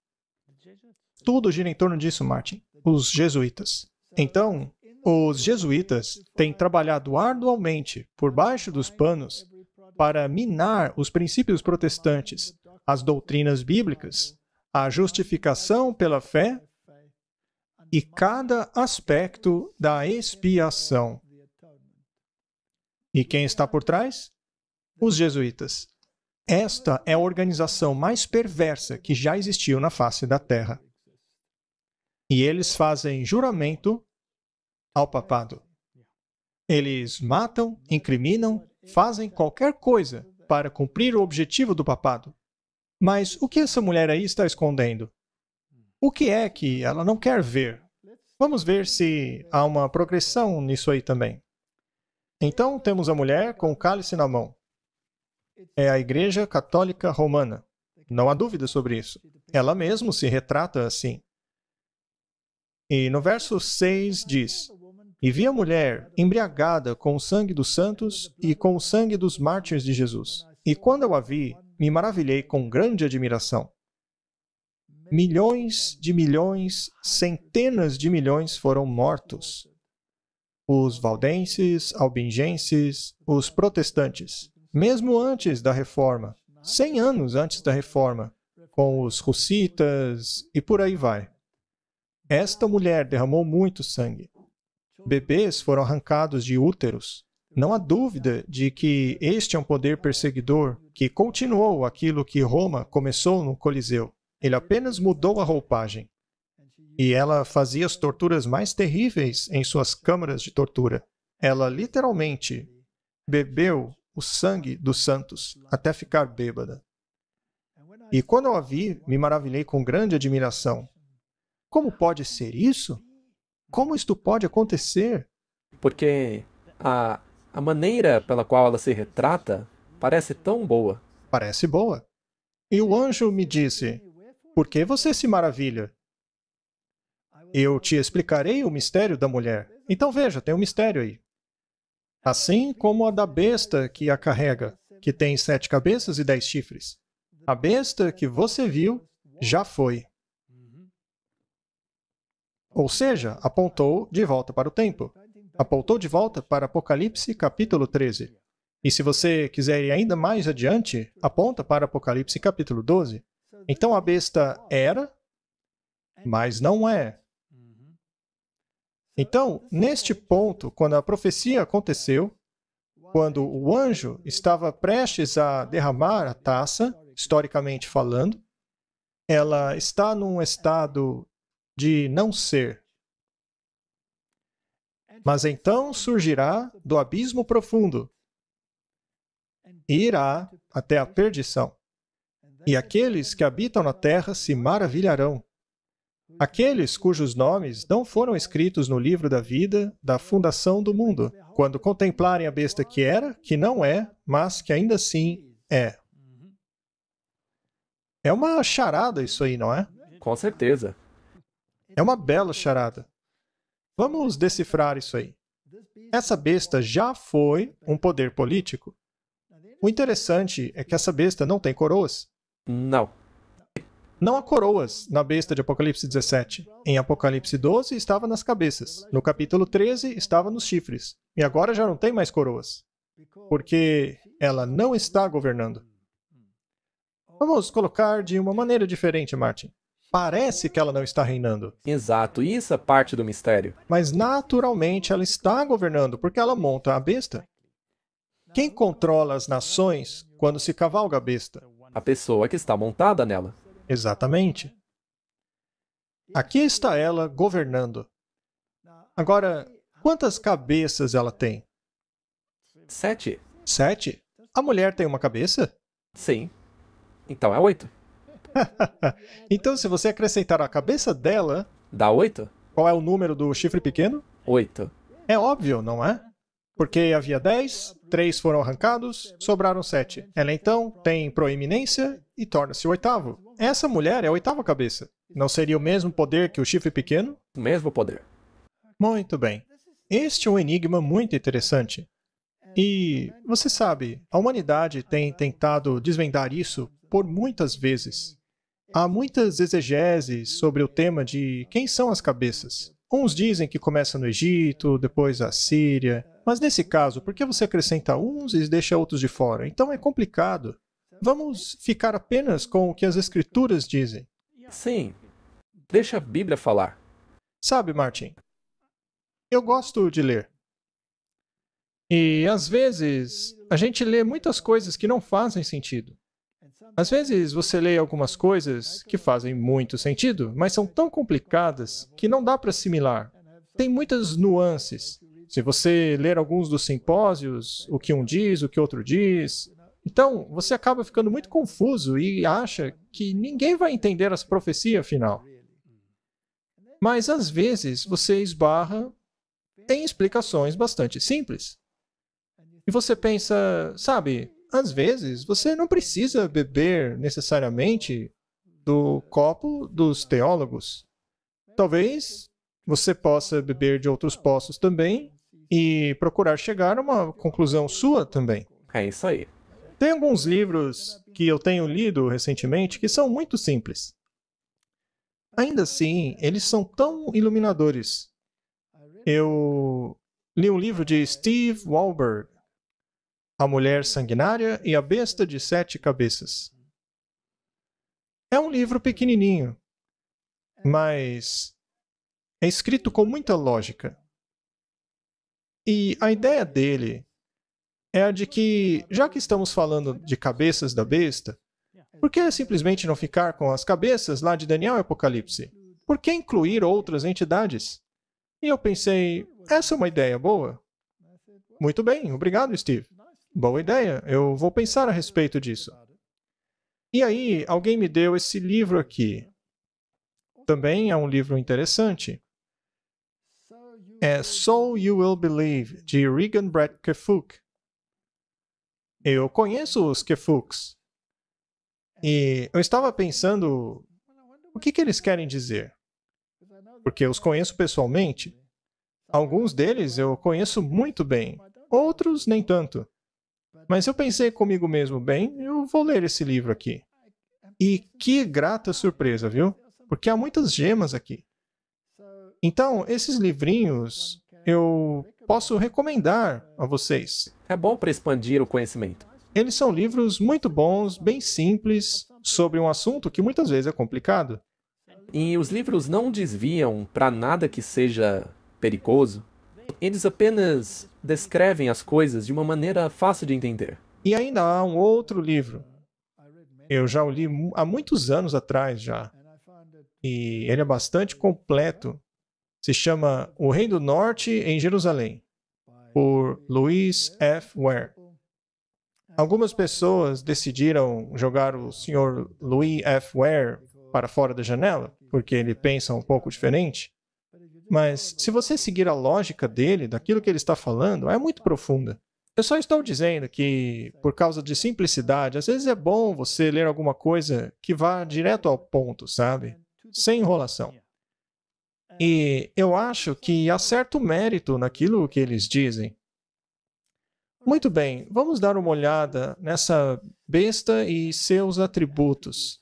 Tudo gira em torno disso, Martin. Os jesuítas. Então, os jesuítas têm trabalhado arduamente por baixo dos panos para minar os princípios protestantes, as doutrinas bíblicas, a justificação pela fé e cada aspecto da expiação. E quem está por trás? Os jesuítas. Esta é a organização mais perversa que já existiu na face da Terra. E eles fazem juramento ao papado. Eles matam, incriminam, fazem qualquer coisa para cumprir o objetivo do papado. Mas o que essa mulher aí está escondendo? O que é que ela não quer ver? Vamos ver se há uma progressão nisso aí também. Então, temos a mulher com o cálice na mão. É a Igreja Católica Romana. Não há dúvida sobre isso. Ela mesma se retrata assim. E no verso 6 diz: e vi a mulher embriagada com o sangue dos santos e com o sangue dos mártires de Jesus. E quando eu a vi, me maravilhei com grande admiração. Milhões de milhões, centenas de milhões foram mortos. Os valdenses, albingenses, os protestantes, mesmo antes da Reforma, 100 anos antes da Reforma, com os russitas e por aí vai. Esta mulher derramou muito sangue. Bebês foram arrancados de úteros. Não há dúvida de que este é um poder perseguidor que continuou aquilo que Roma começou no Coliseu. Ele apenas mudou a roupagem. E ela fazia as torturas mais terríveis em suas câmaras de tortura. Ela literalmente bebeu o sangue dos santos até ficar bêbada. E quando eu a vi, me maravilhei com grande admiração. Como pode ser isso? Como isto pode acontecer? Porque a maneira pela qual ela se retrata parece tão boa. Parece boa. E o anjo me disse, por que você se maravilha? Eu te explicarei o mistério da mulher. Então veja, tem um mistério aí. Assim como a da besta que a carrega, que tem 7 cabeças e 10 chifres. A besta que você viu já foi. Ou seja, apontou de volta para o tempo. Apontou de volta para Apocalipse capítulo 13. E se você quiser ir ainda mais adiante, aponta para Apocalipse capítulo 12. Então a besta era, mas não é. Então, neste ponto, quando a profecia aconteceu, quando o anjo estava prestes a derramar a taça, historicamente falando, ela está num estado de não ser. Mas então surgirá do abismo profundo e irá até a perdição. E aqueles que habitam na terra se maravilharão. Aqueles cujos nomes não foram escritos no livro da vida da fundação do mundo, quando contemplarem a besta que era, que não é, mas que ainda assim é. É uma charada isso aí, não é? Com certeza. É uma bela charada. Vamos decifrar isso aí. Essa besta já foi um poder político. O interessante é que essa besta não tem coroas. Não. Não há coroas na besta de Apocalipse 17. Em Apocalipse 12 estava nas cabeças. No capítulo 13 estava nos chifres. E agora já não tem mais coroas. Porque ela não está governando. Vamos colocar de uma maneira diferente, Martin. Parece que ela não está reinando. Exato. Isso é parte do mistério. Mas naturalmente ela está governando, porque ela monta a besta. Quem controla as nações quando se cavalga a besta? A pessoa que está montada nela. Exatamente. Aqui está ela governando. Agora, quantas cabeças ela tem? 7? 7? A mulher tem uma cabeça? Sim. Então é 8. Então, se você acrescentar a cabeça dela, Dá 8? qual é o número do chifre pequeno? 8. É óbvio, não é? Porque havia 10, 3 foram arrancados, sobraram 7. Ela então tem proeminência e torna-se o oitavo. Essa mulher é a oitava cabeça. Não seria o mesmo poder que o chifre pequeno? O mesmo poder. Muito bem. Este é um enigma muito interessante. E, você sabe, a humanidade tem tentado desvendar isso por muitas vezes. Há muitas exegeses sobre o tema de quem são as cabeças. Uns dizem que começa no Egito, depois a Síria. Mas nesse caso, por que você acrescenta uns e deixa outros de fora? Então é complicado. Vamos ficar apenas com o que as Escrituras dizem. Sim. Deixa a Bíblia falar. Sabe, Martin, eu gosto de ler. E, às vezes, a gente lê muitas coisas que não fazem sentido. Às vezes, você lê algumas coisas que fazem muito sentido, mas são tão complicadas que não dá para assimilar. Tem muitas nuances. Se você ler alguns dos simpósios, o que um diz, o que outro diz, então você acaba ficando muito confuso e acha que ninguém vai entender essa profecia final. Mas às vezes você esbarra em explicações bastante simples. E você pensa, sabe, às vezes você não precisa beber necessariamente do copo dos teólogos. Talvez você possa beber de outros poços também e procurar chegar a uma conclusão sua também. É isso aí. Tem alguns livros que eu tenho lido recentemente que são muito simples. Ainda assim, eles são tão iluminadores. Eu li um livro de Steve Wallberg, A Mulher Sanguinária e a Besta de 7 Cabeças. É um livro pequenininho, mas é escrito com muita lógica. E a ideia dele é a de que, já que estamos falando de cabeças da besta, por que simplesmente não ficar com as cabeças lá de Daniel e Apocalipse? Por que incluir outras entidades? E eu pensei, essa é uma ideia boa. Muito bem, obrigado, Steve. Boa ideia, eu vou pensar a respeito disso. E aí, alguém me deu esse livro aqui. Também é um livro interessante. É So You Will Believe, de Regan Brett Kefuk. Eu conheço os Kefuks. E eu estava pensando, o que eles querem dizer? Porque eu os conheço pessoalmente. Alguns deles eu conheço muito bem, outros nem tanto. Mas eu pensei comigo mesmo, bem, eu vou ler esse livro aqui. E que grata surpresa, viu? Porque há muitas gemas aqui. Então, esses livrinhos eu posso recomendar a vocês. É bom para expandir o conhecimento. Eles são livros muito bons, bem simples, sobre um assunto que muitas vezes é complicado. E os livros não desviam para nada que seja perigoso. Eles apenas descrevem as coisas de uma maneira fácil de entender. E ainda há um outro livro. Eu já o li há muitos anos atrás já. E ele é bastante completo. Se chama O Rei do Norte em Jerusalém, por Louis F. Ware. Algumas pessoas decidiram jogar o Sr. Louis F. Ware para fora da janela, porque ele pensa um pouco diferente. Mas se você seguir a lógica dele, daquilo que ele está falando, é muito profunda. Eu só estou dizendo que, por causa de simplicidade, às vezes é bom você ler alguma coisa que vá direto ao ponto, sabe? Sem enrolação. E eu acho que há certo mérito naquilo que eles dizem. Muito bem, vamos dar uma olhada nessa besta e seus atributos.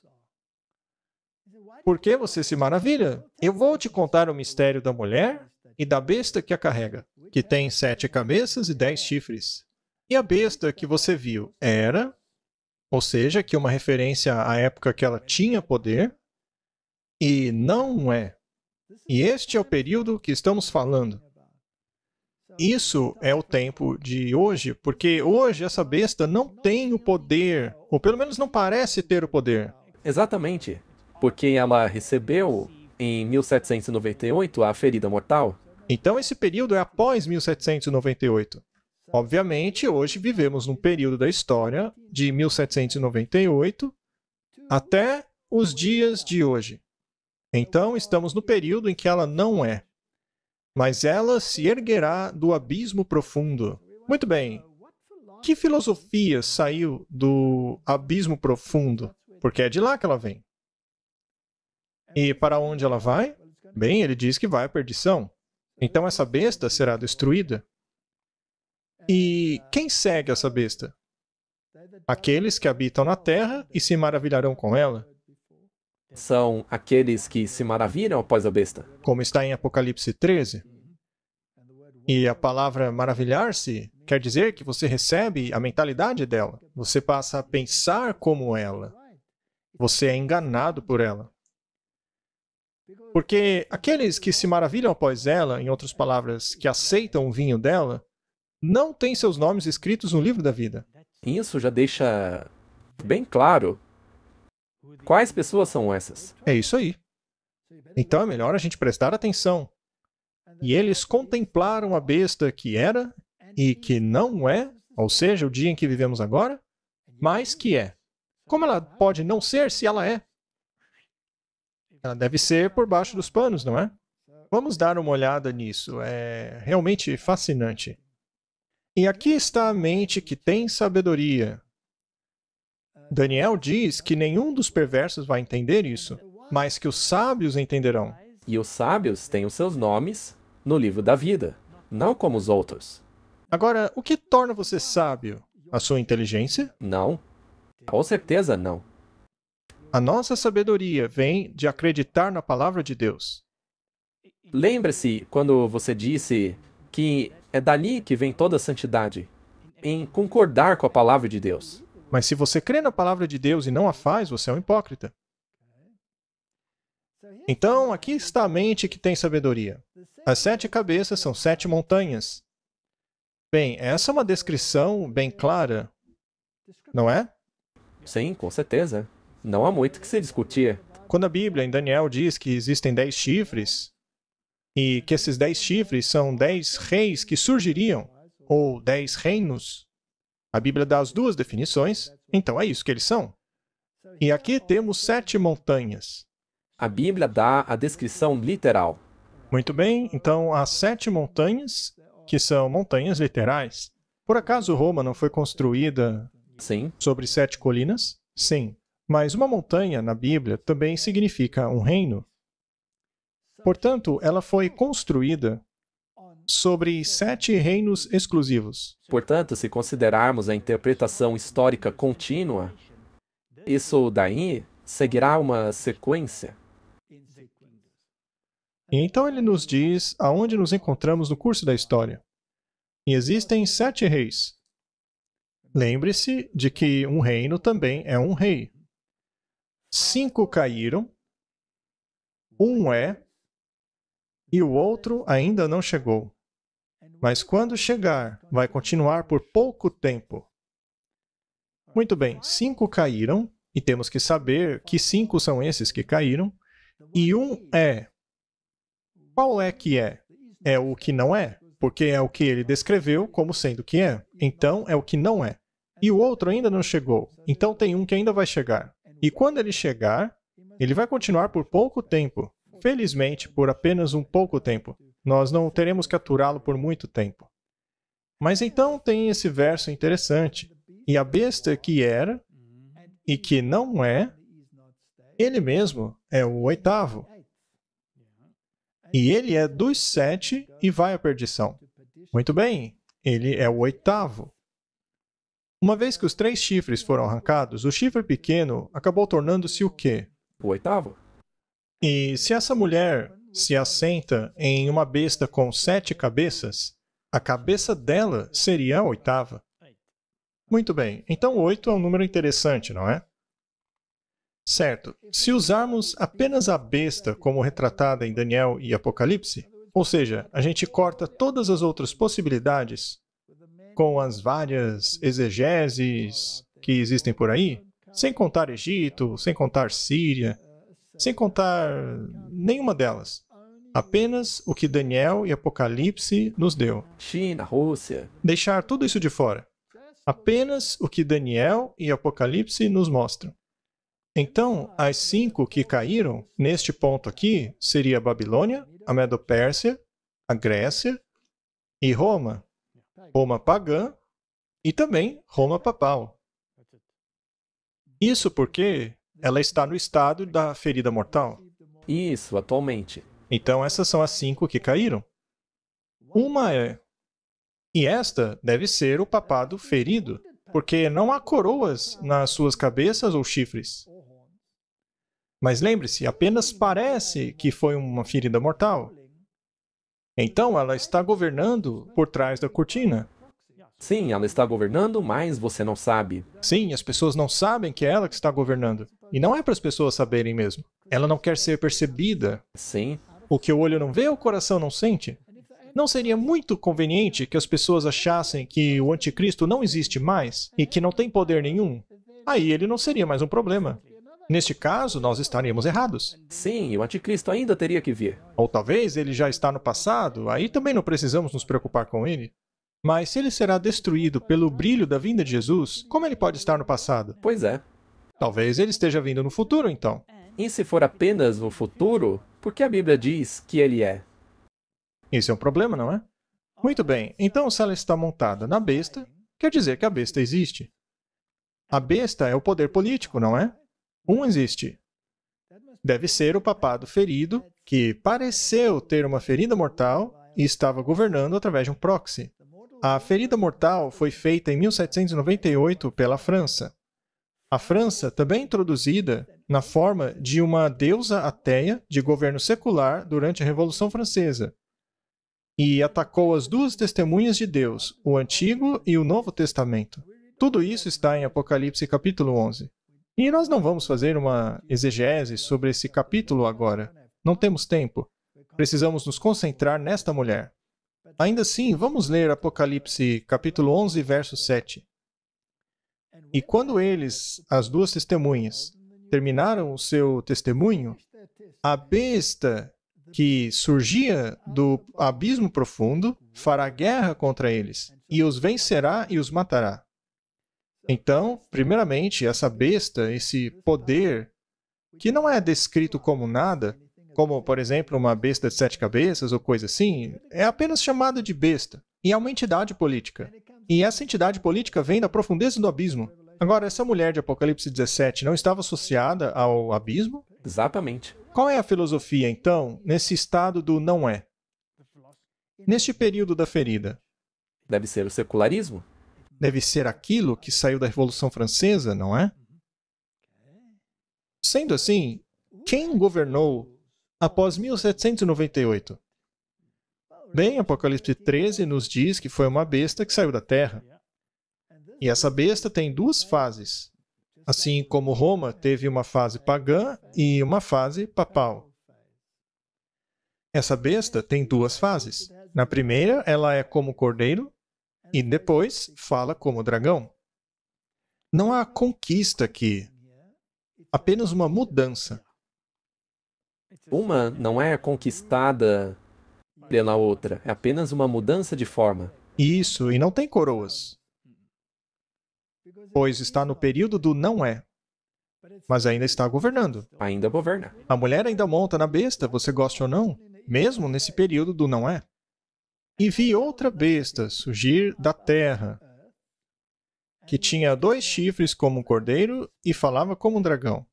Por que você se maravilha? Eu vou te contar o mistério da mulher e da besta que a carrega, que tem 7 cabeças e 10 chifres. E a besta que você viu era, ou seja, que uma referência à época que ela tinha poder, e não é. E este é o período que estamos falando. Isso é o tempo de hoje, porque hoje essa besta não tem o poder, ou pelo menos não parece ter o poder. Exatamente, porque ela recebeu, em 1798, a ferida mortal. Então esse período é após 1798. Obviamente, hoje vivemos num período da história de 1798 até os dias de hoje. Então, estamos no período em que ela não é. Mas ela se erguerá do abismo profundo. Muito bem. Que filosofia saiu do abismo profundo? Porque é de lá que ela vem. E para onde ela vai? Bem, ele diz que vai à perdição. Então essa besta será destruída. E quem segue essa besta? Aqueles que habitam na terra e se maravilharão com ela. São aqueles que se maravilham após a besta. Como está em Apocalipse 13. E a palavra maravilhar-se quer dizer que você recebe a mentalidade dela. Você passa a pensar como ela. Você é enganado por ela. Porque aqueles que se maravilham após ela, em outras palavras, que aceitam o vinho dela, não têm seus nomes escritos no livro da vida. Isso já deixa bem claro quais pessoas são essas. É isso aí. Então é melhor a gente prestar atenção. E eles contemplaram a besta que era e que não é, ou seja, o dia em que vivemos agora, mas que é. Como ela pode não ser se ela é? Ela deve ser por baixo dos panos, não é? Vamos dar uma olhada nisso. É realmente fascinante. E aqui está a mente que tem sabedoria. Daniel diz que nenhum dos perversos vai entender isso, mas que os sábios entenderão. E os sábios têm os seus nomes no livro da vida, não como os outros. Agora, o que torna você sábio? A sua inteligência? Não. Com certeza não. A nossa sabedoria vem de acreditar na palavra de Deus. Lembre-se quando você disse que é dali que vem toda a santidade, em concordar com a palavra de Deus. Mas se você crê na palavra de Deus e não a faz, você é um hipócrita. Então, aqui está a mente que tem sabedoria. As 7 cabeças são 7 montanhas. Bem, essa é uma descrição bem clara, não é? Sim, com certeza. Não há muito que se discutir. Quando a Bíblia, em Daniel, diz que existem 10 chifres, e que esses 10 chifres são 10 reis que surgiriam, ou 10 reinos, A Bíblia dá as duas definições, então é isso que eles são. E aqui temos 7 montanhas. A Bíblia dá a descrição literal. Muito bem, então há 7 montanhas, que são montanhas literais. Por acaso Roma não foi construída Sim, sobre 7 colinas? Sim. Mas uma montanha, na Bíblia, também significa um reino. Portanto, ela foi construída sobre 7 reinos exclusivos. portanto, se considerarmos a interpretação histórica contínua, isso daí seguirá uma sequência. E então ele nos diz aonde nos encontramos no curso da história. E existem 7 reis. Lembre-se de que um reino também é um rei. 5 caíram, um é, e o outro ainda não chegou. Mas quando chegar, vai continuar por pouco tempo. Muito bem, 5 caíram, e temos que saber que 5 são esses que caíram, e um é. Qual é que é? É o que não é, porque é o que ele descreveu como sendo que é. Então, é o que não é. E o outro ainda não chegou, então tem um que ainda vai chegar. E quando ele chegar, ele vai continuar por pouco tempo. Felizmente, por apenas um pouco tempo. Nós não teremos que aturá-lo por muito tempo. Mas então tem esse verso interessante. E a besta que era e que não é, ele mesmo é o 8º. E ele é dos 7 e vai à perdição. Muito bem, ele é o 8º. Uma vez que os 3 chifres foram arrancados, o chifre pequeno acabou tornando-se o quê? O 8º? E se essa mulher se assenta em uma besta com 7 cabeças, a cabeça dela seria a 8ª. Muito bem, então 8 é um número interessante, não é? Certo, se usarmos apenas a besta como retratada em Daniel e Apocalipse, ou seja, a gente corta todas as outras possibilidades com as várias exegeses que existem por aí, sem contar Egito, sem contar Síria, sem contar nenhuma delas. Apenas o que Daniel e Apocalipse nos deu. China, Rússia. Deixar tudo isso de fora. Apenas o que Daniel e Apocalipse nos mostram. Então, as 5 que caíram, neste ponto aqui, seria a Babilônia, a Medo-Pérsia, a Grécia e Roma. Roma pagã e também Roma papal. Isso porque ela está no estado da ferida mortal. Isso, atualmente. Então, essas são as 5 que caíram. Uma é. E esta deve ser o papado ferido, porque não há coroas nas suas cabeças ou chifres. Mas lembre-se, apenas parece que foi uma ferida mortal. Então, ela está governando por trás da cortina. Sim, ela está governando, mas você não sabe. Sim, as pessoas não sabem que é ela que está governando. E não é para as pessoas saberem mesmo. Ela não quer ser percebida. Sim, O que o olho não vê, o coração não sente. Não seria muito conveniente que as pessoas achassem que o anticristo não existe mais e que não tem poder nenhum? Aí ele não seria mais um problema. Neste caso, nós estaríamos errados. sim, e o anticristo ainda teria que vir. Ou talvez ele já está no passado, aí também não precisamos nos preocupar com ele. Mas se ele será destruído pelo brilho da vinda de Jesus, como ele pode estar no passado? Pois é. Talvez ele esteja vindo no futuro, então. E se for apenas o futuro, por que a Bíblia diz que ele é? Isso é um problema, não é? Muito bem, então se ela está montada na besta, quer dizer que a besta existe. A besta é o poder político, não é? Um existe. Deve ser o papado ferido, que pareceu ter uma ferida mortal e estava governando através de um proxy. A ferida mortal foi feita em 1798 pela França. A França também é introduzida na forma de uma deusa ateia de governo secular durante a Revolução Francesa. E atacou as 2 testemunhas de Deus, o Antigo e o Novo Testamento. Tudo isso está em Apocalipse capítulo 11. E nós não vamos fazer uma exegese sobre esse capítulo agora. Não temos tempo. Precisamos nos concentrar nesta mulher. Ainda assim, vamos ler Apocalipse capítulo 11, verso 7. E quando eles, as 2 testemunhas, terminaram o seu testemunho, a besta que surgia do abismo profundo fará guerra contra eles, e os vencerá e os matará. Então, primeiramente, essa besta, esse poder, que não é descrito como nada, como, por exemplo, uma besta de 7 cabeças ou coisa assim, é apenas chamada de besta. E é uma entidade política. E essa entidade política vem da profundeza do abismo. Agora, essa mulher de Apocalipse 17 não estava associada ao abismo? Exatamente. Qual é a filosofia, então, nesse estado do não é? Neste período da ferida? Deve ser o secularismo? Deve ser aquilo que saiu da Revolução Francesa, não é? Sendo assim, quem governou após 1798? Bem, Apocalipse 13 nos diz que foi uma besta que saiu da terra. E essa besta tem duas fases. Assim como Roma teve uma fase pagã e uma fase papal. Essa besta tem duas fases. Na primeira, ela é como cordeiro e depois fala como dragão. Não há conquista aqui, apenas uma mudança. Uma não é conquistada pela outra, é apenas uma mudança de forma. Isso, e não tem coroas, pois está no período do não é, mas ainda está governando. Ainda governa. A mulher ainda monta na besta, você gosta ou não, mesmo nesse período do não é. E vi outra besta surgir da terra, que tinha 2 chifres como um cordeiro e falava como um dragão.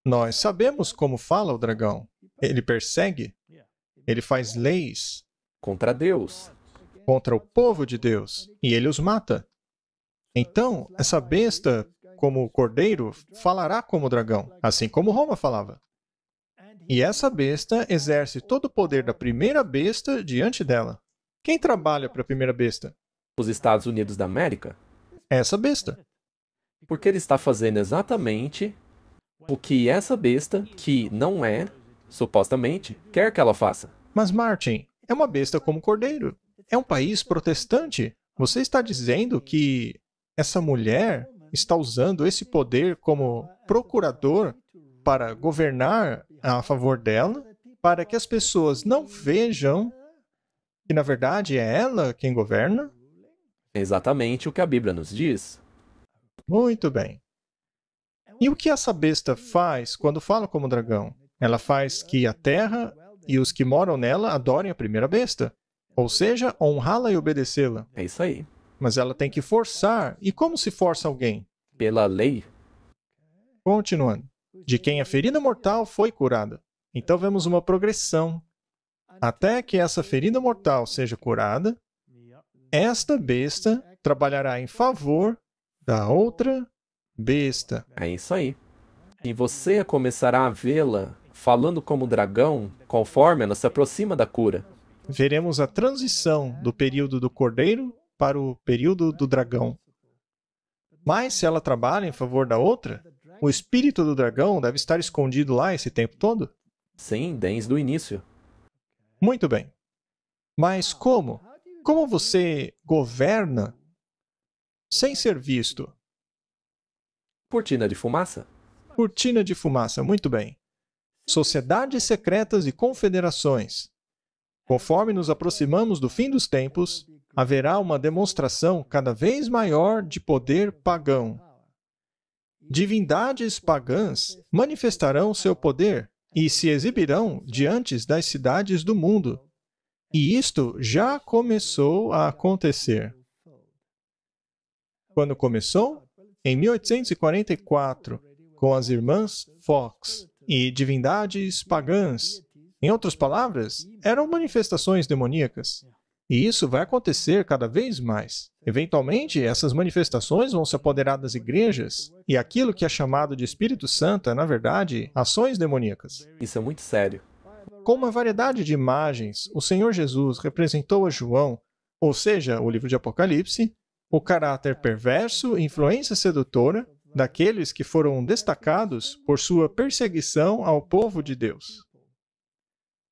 Nós sabemos como fala o dragão. Ele persegue, ele faz leis Contra Deus. contra o povo de Deus e ele os mata. Então, essa besta, como o cordeiro, falará como o dragão, assim como Roma falava. E essa besta exerce todo o poder da primeira besta diante dela. Quem trabalha para a primeira besta? Os Estados Unidos da América. Essa besta. Porque ele está fazendo exatamente o que essa besta, que não é, supostamente, quer que ela faça. Mas, Martin, é uma besta como cordeiro. É um país protestante. Você está dizendo que essa mulher está usando esse poder como procurador para governar a favor dela, para que as pessoas não vejam que, na verdade, é ela quem governa? É exatamente o que a Bíblia nos diz. Muito bem. E o que essa besta faz quando fala como dragão? Ela faz que a terra e os que moram nela adorem a primeira besta, ou seja, honrá-la e obedecê-la. É isso aí. Mas ela tem que forçar. E como se força alguém? Pela lei. Continuando. De quem a ferida mortal foi curada. Então vemos uma progressão. Até que essa ferida mortal seja curada, esta besta trabalhará em favor da outra besta. É isso aí. E você começará a vê-la falando como dragão conforme ela se aproxima da cura. Veremos a transição do período do cordeiro para o período do dragão. Mas se ela trabalha em favor da outra, o espírito do dragão deve estar escondido lá esse tempo todo? Sim, desde o início. Muito bem. Mas como? Como você governa sem ser visto? Cortina de fumaça? Cortina de fumaça, muito bem. Sociedades secretas e confederações. Conforme nos aproximamos do fim dos tempos, haverá uma demonstração cada vez maior de poder pagão. Divindades pagãs manifestarão seu poder e se exibirão diante das cidades do mundo. E isto já começou a acontecer. Quando começou? Em 1844, com as irmãs Fox e divindades pagãs. Em outras palavras, eram manifestações demoníacas. E isso vai acontecer cada vez mais. Eventualmente, essas manifestações vão se apoderar das igrejas, e aquilo que é chamado de Espírito Santo é, na verdade, ações demoníacas. Isso é muito sério. Com uma variedade de imagens, o Senhor Jesus representou a João, ou seja, o livro de Apocalipse, o caráter perverso e influência sedutora daqueles que foram destacados por sua perseguição ao povo de Deus.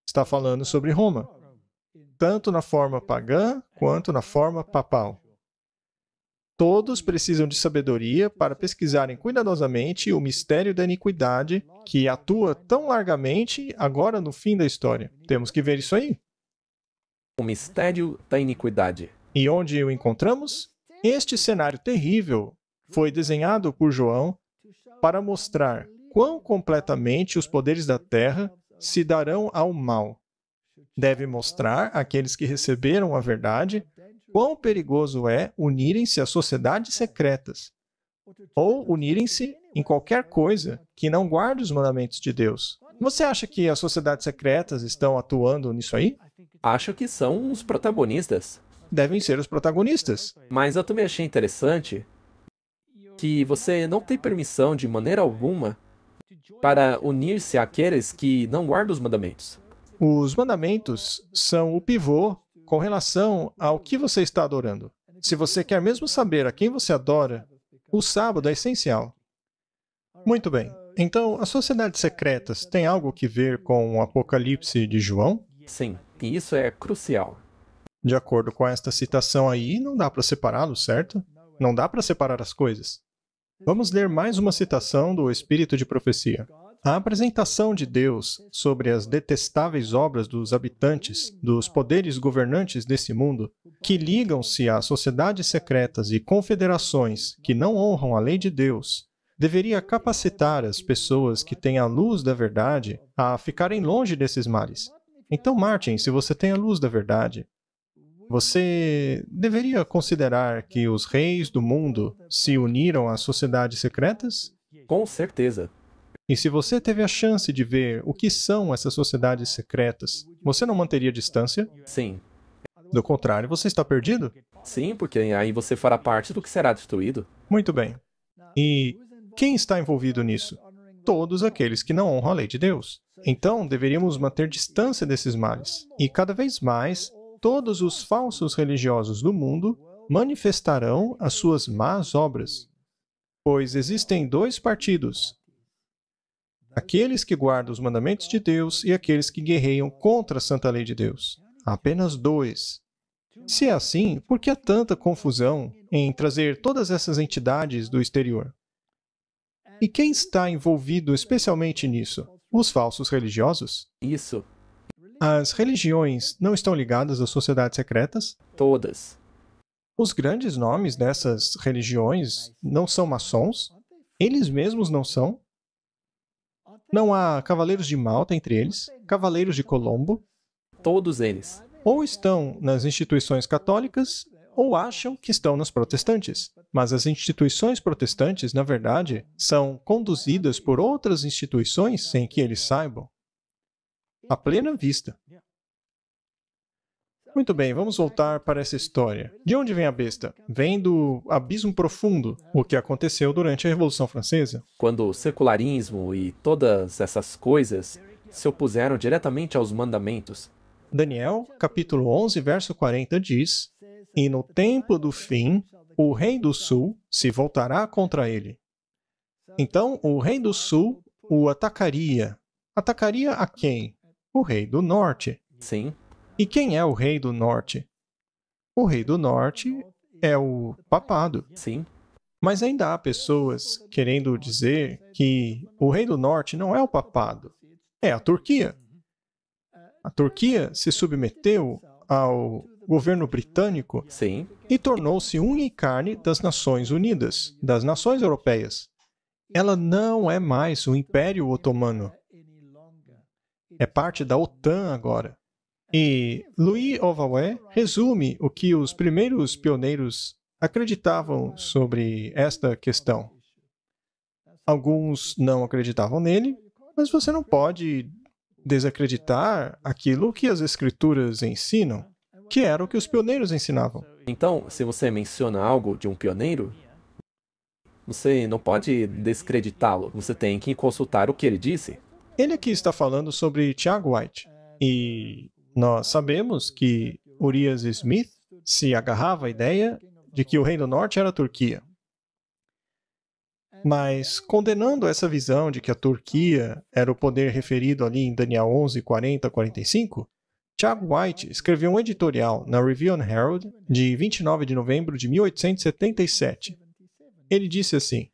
Está falando sobre Roma, tanto na forma pagã quanto na forma papal. Todos precisam de sabedoria para pesquisarem cuidadosamente o mistério da iniquidade que atua tão largamente agora no fim da história. Temos que ver isso aí. O mistério da iniquidade. E onde o encontramos? Este cenário terrível foi desenhado por João para mostrar quão completamente os poderes da terra se darão ao mal. Deve mostrar àqueles que receberam a verdade quão perigoso é unirem-se a sociedades secretas, ou unirem-se em qualquer coisa que não guarde os mandamentos de Deus. Você acha que as sociedades secretas estão atuando nisso aí? Acho que são os protagonistas. Devem ser os protagonistas. Mas eu também achei interessante que você não tem permissão de maneira alguma para unir-se àqueles que não guardam os mandamentos. Os mandamentos são o pivô com relação ao que você está adorando. Se você quer mesmo saber a quem você adora, o sábado é essencial. Muito bem. Então, as sociedades secretas têm algo que ver com o Apocalipse de João? Sim, e isso é crucial. De acordo com esta citação aí, não dá para separá-los, certo? Não dá para separar as coisas. Vamos ler mais uma citação do Espírito de Profecia. A apresentação de Deus sobre as detestáveis obras dos habitantes, dos poderes governantes desse mundo, que ligam-se a sociedades secretas e confederações que não honram a lei de Deus, deveria capacitar as pessoas que têm a luz da verdade a ficarem longe desses males. Então, Martin, se você tem a luz da verdade, você deveria considerar que os reis do mundo se uniram às sociedades secretas? Com certeza. E se você teve a chance de ver o que são essas sociedades secretas, você não manteria distância? Sim. Do contrário, você está perdido? Sim, porque aí você fará parte do que será destruído. Muito bem. E quem está envolvido nisso? Todos aqueles que não honram a lei de Deus. Então, deveríamos manter distância desses males. E cada vez mais, todos os falsos religiosos do mundo manifestarão as suas más obras. Pois existem dois partidos: aqueles que guardam os mandamentos de Deus e aqueles que guerreiam contra a santa lei de Deus. Apenas dois. Se é assim, por que há tanta confusão em trazer todas essas entidades do exterior? E quem está envolvido especialmente nisso? Os falsos religiosos? Isso. As religiões não estão ligadas às sociedades secretas? Todas. Os grandes nomes dessas religiões não são maçons? Eles mesmos não são? Não há cavaleiros de Malta entre eles? Cavaleiros de Colombo? Todos eles. Ou estão nas instituições católicas, ou acham que estão nas protestantes. Mas as instituições protestantes, na verdade, são conduzidas por outras instituições sem que eles saibam. À plena vista. Muito bem, vamos voltar para essa história. De onde vem a besta? Vem do abismo profundo, o que aconteceu durante a Revolução Francesa. Quando o secularismo e todas essas coisas se opuseram diretamente aos mandamentos. Daniel, capítulo 11, verso 40 diz: "E no tempo do fim, o rei do sul se voltará contra ele." Então, o rei do sul o atacaria. Atacaria a quem? O rei do norte. Sim. E quem é o rei do norte? O rei do norte é o papado. Sim. Mas ainda há pessoas querendo dizer que o rei do norte não é o papado, é a Turquia. A Turquia se submeteu ao governo britânico Sim. e tornou-se unha e carne das Nações Unidas, das nações europeias. Ela não é mais o Império Otomano. É parte da OTAN agora. E Louis Ovawe resume o que os primeiros pioneiros acreditavam sobre esta questão. Alguns não acreditavam nele, mas você não pode desacreditar aquilo que as escrituras ensinam, que era o que os pioneiros ensinavam. Então, se você menciona algo de um pioneiro, você não pode descreditá-lo. Você tem que consultar o que ele disse. Ele aqui está falando sobre Tiago White. E nós sabemos que Urias Smith se agarrava à ideia de que o Reino Norte era a Turquia. Mas, condenando essa visão de que a Turquia era o poder referido ali em Daniel 11, 40 a 45, Tiago White escreveu um editorial na Review and Herald de 29 de novembro de 1877. Ele disse assim: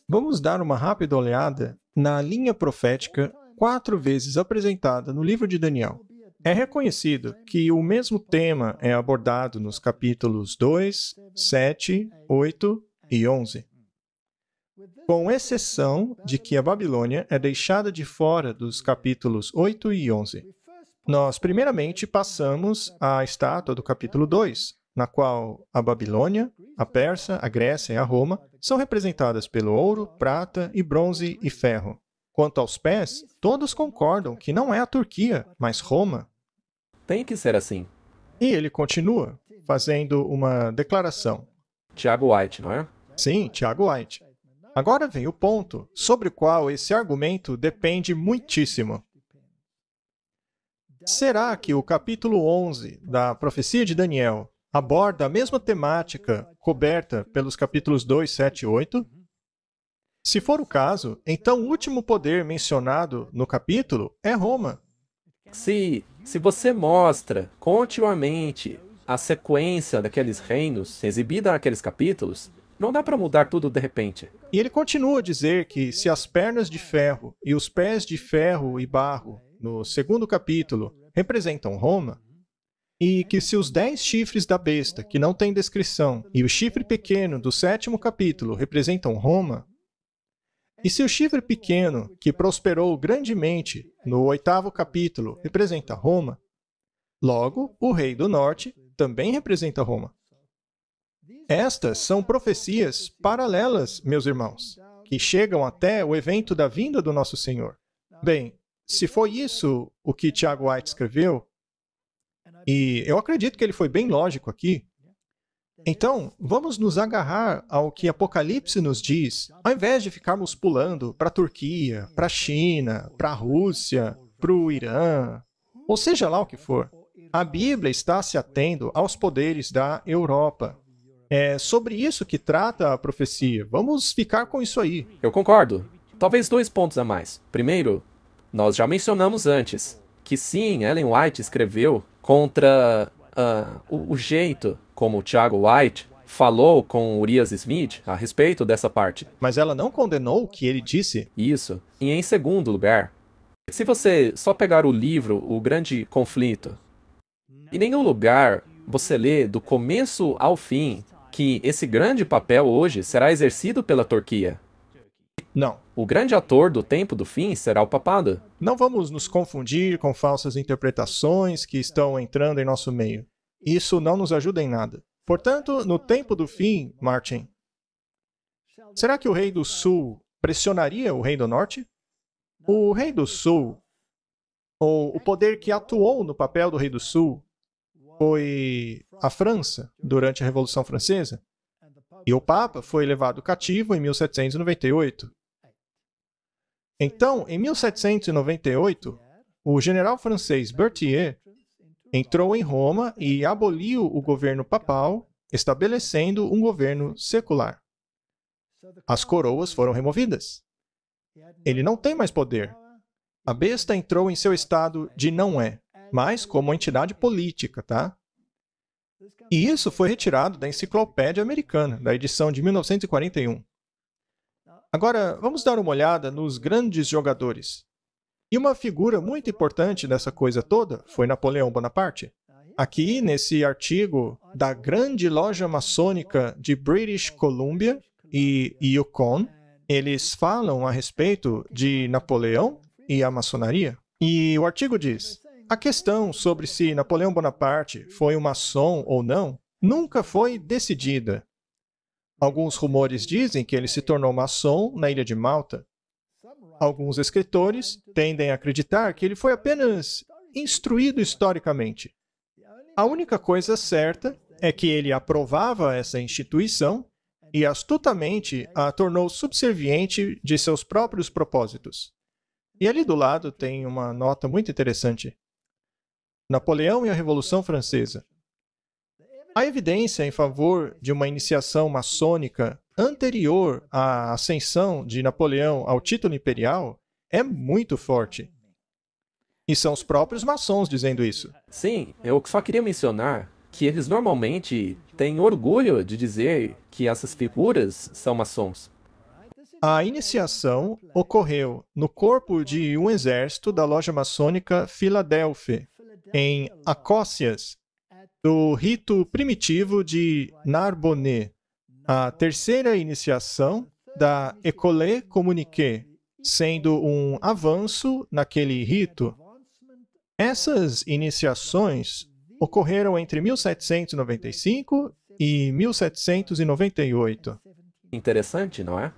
"Vamos dar uma rápida olhada na linha profética 4 vezes apresentada no livro de Daniel. É reconhecido que o mesmo tema é abordado nos capítulos 2, 7, 8 e 11. com exceção de que a Babilônia é deixada de fora dos capítulos 8 e 11. Nós, primeiramente, passamos à estátua do capítulo 2, na qual a Babilônia, a Pérsia, a Grécia e a Roma são representadas pelo ouro, prata e bronze e ferro. Quanto aos pés, todos concordam que não é a Turquia, mas Roma. Tem que ser assim. E ele continua, fazendo uma declaração. Tiago White, não é? Sim, Tiago White. Agora vem o ponto sobre o qual esse argumento depende muitíssimo. Será que o capítulo 11 da profecia de Daniel aborda a mesma temática coberta pelos capítulos 2, 7 e 8? Se for o caso, então o último poder mencionado no capítulo é Roma. Se você mostra continuamente a sequência daqueles reinos exibida naqueles capítulos, não dá para mudar tudo de repente. E ele continua a dizer que se as pernas de ferro e os pés de ferro e barro, no segundo capítulo, representam Roma, e que se os 10 chifres da besta, que não tem descrição, e o chifre pequeno do sétimo capítulo representam Roma, e se o chifre pequeno, que prosperou grandemente no oitavo capítulo, representa Roma, logo o rei do norte também representa Roma. Estas são profecias paralelas, meus irmãos, que chegam até o evento da vinda do nosso Senhor. Bem, se foi isso o que Tiago White escreveu, e eu acredito que ele foi bem lógico aqui, então vamos nos agarrar ao que Apocalipse nos diz, ao invés de ficarmos pulando para a Turquia, para a China, para a Rússia, para o Irã, ou seja lá o que for. A Bíblia está se atendo aos poderes da Europa. É sobre isso que trata a profecia. Vamos ficar com isso aí. Eu concordo. Talvez 2 pontos a mais. Primeiro, nós já mencionamos antes que sim, Ellen White escreveu contra o jeito como o Tiago White falou com Urias Smith a respeito dessa parte. Mas ela não condenou o que ele disse. Isso. E em segundo lugar, se você só pegar o livro O Grande Conflito, em nenhum lugar você lê do começo ao fim que esse grande papel hoje será exercido pela Turquia. Não. O grande ator do tempo do fim será o papado. Não vamos nos confundir com falsas interpretações que estão entrando em nosso meio. Isso não nos ajuda em nada. Portanto, no tempo do fim, Martin, será que o rei do sul pressionaria o rei do norte? O rei do sul, ou o poder que atuou no papel do rei do sul, foi a França durante a Revolução Francesa. E o Papa foi levado cativo em 1798. Então, em 1798, o general francês Berthier entrou em Roma e aboliu o governo papal, estabelecendo um governo secular. As coroas foram removidas. Ele não tem mais poder. A besta entrou em seu estado de não é, mas como entidade política, tá? E isso foi retirado da Enciclopédia Americana, da edição de 1941. Agora, vamos dar uma olhada nos grandes jogadores. E uma figura muito importante dessa coisa toda foi Napoleão Bonaparte. Aqui, nesse artigo da grande loja maçônica de British Columbia e Yukon, eles falam a respeito de Napoleão e a maçonaria. E o artigo diz: a questão sobre se Napoleão Bonaparte foi um maçom ou não nunca foi decidida. Alguns rumores dizem que ele se tornou maçom na ilha de Malta. Alguns escritores tendem a acreditar que ele foi apenas instruído historicamente. A única coisa certa é que ele aprovava essa instituição e astutamente a tornou subserviente de seus próprios propósitos. E ali do lado tem uma nota muito interessante. Napoleão e a Revolução Francesa. A evidência em favor de uma iniciação maçônica anterior à ascensão de Napoleão ao título imperial é muito forte. E são os próprios maçons dizendo isso. Sim, eu só queria mencionar que eles normalmente têm orgulho de dizer que essas figuras são maçons. A iniciação ocorreu no corpo de um exército da loja maçônica Filadélfia, em Acócias, do rito primitivo de Narbonne. A terceira iniciação da École Communiquée, sendo um avanço naquele rito. Essas iniciações ocorreram entre 1795 e 1798. Interessante, não é?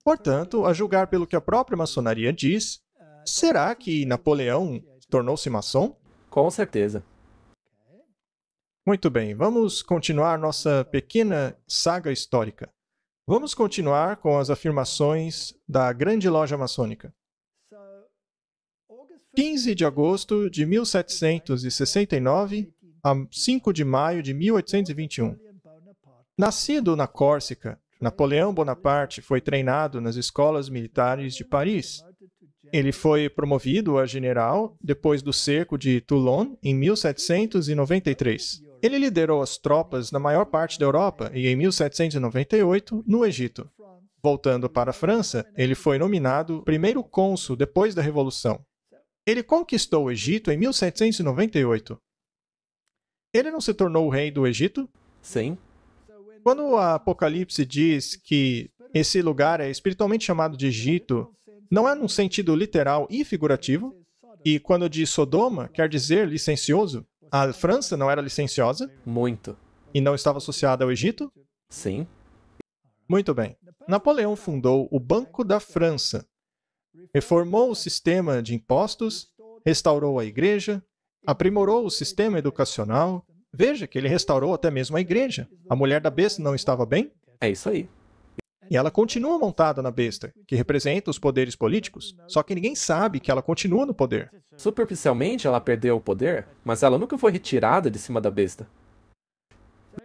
Portanto, a julgar pelo que a própria maçonaria diz, será que Napoleão tornou-se maçom? Com certeza. Muito bem, vamos continuar nossa pequena saga histórica. Vamos continuar com as afirmações da Grande Loja Maçônica. 15 de agosto de 1769 a 5 de maio de 1821. Nascido na Córcega, Napoleão Bonaparte foi treinado nas escolas militares de Paris. Ele foi promovido a general depois do cerco de Toulon em 1793. Ele liderou as tropas na maior parte da Europa e, em 1798, no Egito. Voltando para a França, ele foi nomeado primeiro cônsul depois da Revolução. Ele conquistou o Egito em 1798. Ele não se tornou o rei do Egito? Sim. Quando o Apocalipse diz que esse lugar é espiritualmente chamado de Egito, não é num sentido literal e figurativo? E quando diz Sodoma, quer dizer licencioso? A França não era licenciosa? Muito. E não estava associada ao Egito? Sim. Muito bem. Napoleão fundou o Banco da França, reformou o sistema de impostos, restaurou a igreja, aprimorou o sistema educacional. Veja que ele restaurou até mesmo a igreja. A mulher da besta não estava bem? É isso aí. E ela continua montada na besta, que representa os poderes políticos, só que ninguém sabe que ela continua no poder. Superficialmente ela perdeu o poder, mas ela nunca foi retirada de cima da besta.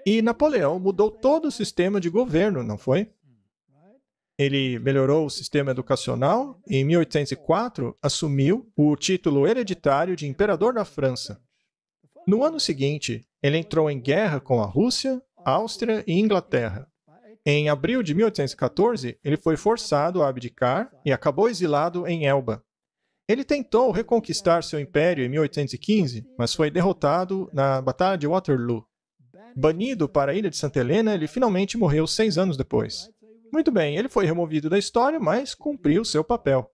E Napoleão mudou todo o sistema de governo, não foi? Ele melhorou o sistema educacional e, em 1804, assumiu o título hereditário de Imperador da França. No ano seguinte, ele entrou em guerra com a Rússia, Áustria e Inglaterra. Em abril de 1814, ele foi forçado a abdicar e acabou exilado em Elba. Ele tentou reconquistar seu império em 1815, mas foi derrotado na Batalha de Waterloo. Banido para a ilha de Santa Helena, ele finalmente morreu 6 anos depois. Muito bem, ele foi removido da história, mas cumpriu seu papel.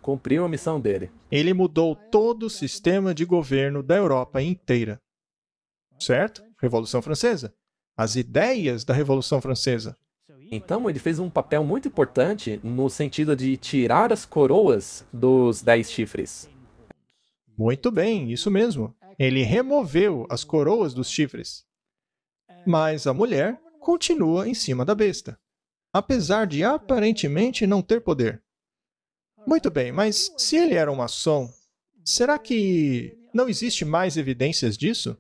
Cumpriu a missão dele. Ele mudou todo o sistema de governo da Europa inteira. Certo? Revolução Francesa. As ideias da Revolução Francesa. Então ele fez um papel muito importante no sentido de tirar as coroas dos 10 chifres. Muito bem, isso mesmo. Ele removeu as coroas dos chifres. Mas a mulher continua em cima da besta, apesar de aparentemente não ter poder. Muito bem, mas se ele era um maçom, será que não existe mais evidências disso?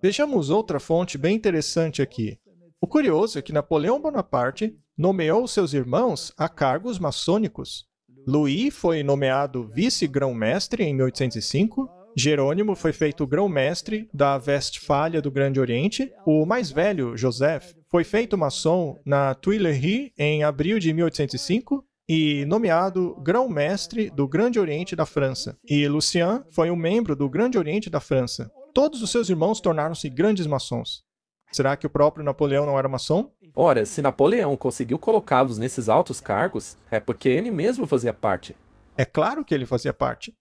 Vejamos outra fonte bem interessante aqui. O curioso é que Napoleão Bonaparte nomeou seus irmãos a cargos maçônicos. Louis foi nomeado vice-grão-mestre em 1805, Jerônimo foi feito grão-mestre da Westfália do Grande Oriente, o mais velho, Joseph, foi feito maçom na Tuileries em abril de 1805 e nomeado grão-mestre do Grande Oriente da França. E Lucien foi um membro do Grande Oriente da França. Todos os seus irmãos tornaram-se grandes maçons. Será que o próprio Napoleão não era maçom? Ora, se Napoleão conseguiu colocá-los nesses altos cargos, é porque ele mesmo fazia parte. É claro que ele fazia parte.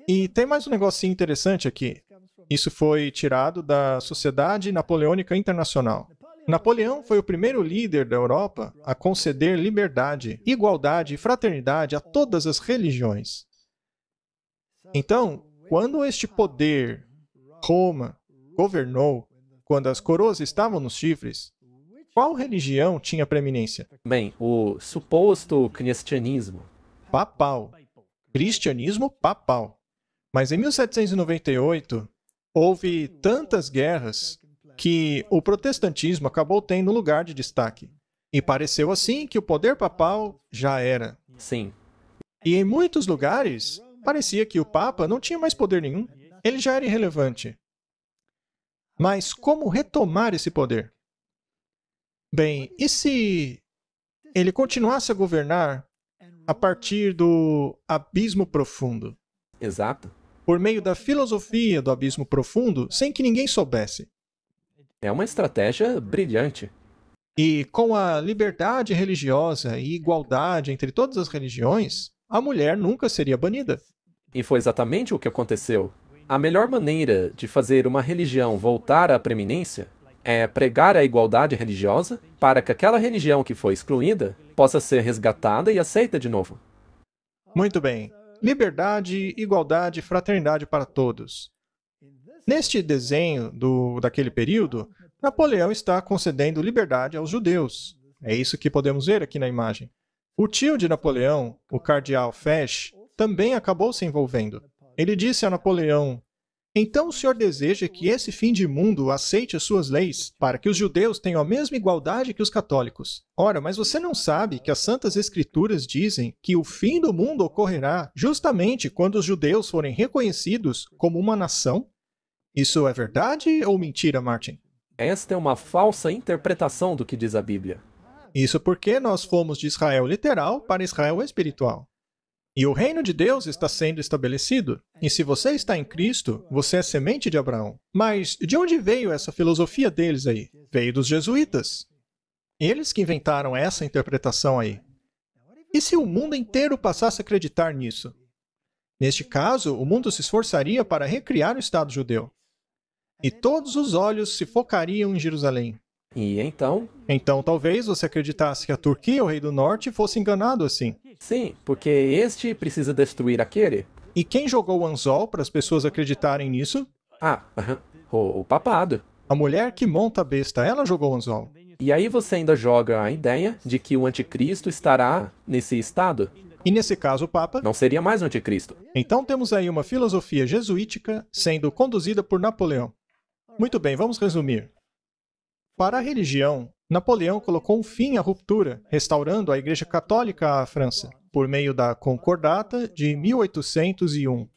E tem mais um negocinho interessante aqui. Isso foi tirado da Sociedade Napoleônica Internacional. Napoleão foi o primeiro líder da Europa a conceder liberdade, igualdade e fraternidade a todas as religiões. Então, quando este poder, Roma, governou, quando as coroas estavam nos chifres, qual religião tinha preeminência? Bem, o suposto cristianismo. Papal. Cristianismo papal. Mas em 1798, houve tantas guerras que o protestantismo acabou tendo lugar de destaque. E pareceu assim que o poder papal já era. Sim. E em muitos lugares, parecia que o Papa não tinha mais poder nenhum. Ele já era irrelevante. Mas como retomar esse poder? Bem, e se ele continuasse a governar a partir do abismo profundo? Exato. Por meio da filosofia do abismo profundo, sem que ninguém soubesse. É uma estratégia brilhante. E com a liberdade religiosa e igualdade entre todas as religiões, a mulher nunca seria banida. E foi exatamente o que aconteceu. A melhor maneira de fazer uma religião voltar à preeminência é pregar a igualdade religiosa para que aquela religião que foi excluída possa ser resgatada e aceita de novo. Muito bem. Liberdade, igualdade e fraternidade para todos. Neste desenho daquele período, Napoleão está concedendo liberdade aos judeus. É isso que podemos ver aqui na imagem. O tio de Napoleão, o cardeal Fesch, também acabou se envolvendo. Ele disse a Napoleão: então o senhor deseja que esse fim de mundo aceite as suas leis, para que os judeus tenham a mesma igualdade que os católicos. Ora, mas você não sabe que as Santas Escrituras dizem que o fim do mundo ocorrerá justamente quando os judeus forem reconhecidos como uma nação? Isso é verdade ou mentira, Martin? Esta é uma falsa interpretação do que diz a Bíblia. Isso porque nós fomos de Israel literal para Israel espiritual. E o reino de Deus está sendo estabelecido. E se você está em Cristo, você é semente de Abraão. Mas de onde veio essa filosofia deles aí? Veio dos jesuítas. Eles que inventaram essa interpretação aí. E se o mundo inteiro passasse a acreditar nisso? Neste caso, o mundo se esforçaria para recriar o Estado judeu. E todos os olhos se focariam em Jerusalém. E então? Então talvez você acreditasse que a Turquia, o rei do norte, fosse enganado assim. Sim, porque este precisa destruir aquele. E quem jogou o anzol para as pessoas acreditarem nisso? O papado. A mulher que monta a besta, ela jogou o anzol. E aí você ainda joga a ideia de que o anticristo estará nesse estado. E nesse caso o Papa? Não seria mais o anticristo. Então temos aí uma filosofia jesuítica sendo conduzida por Napoleão. Muito bem, vamos resumir. Para a religião, Napoleão colocou um fim à ruptura, restaurando a Igreja Católica à França, por meio da Concordata de 1801.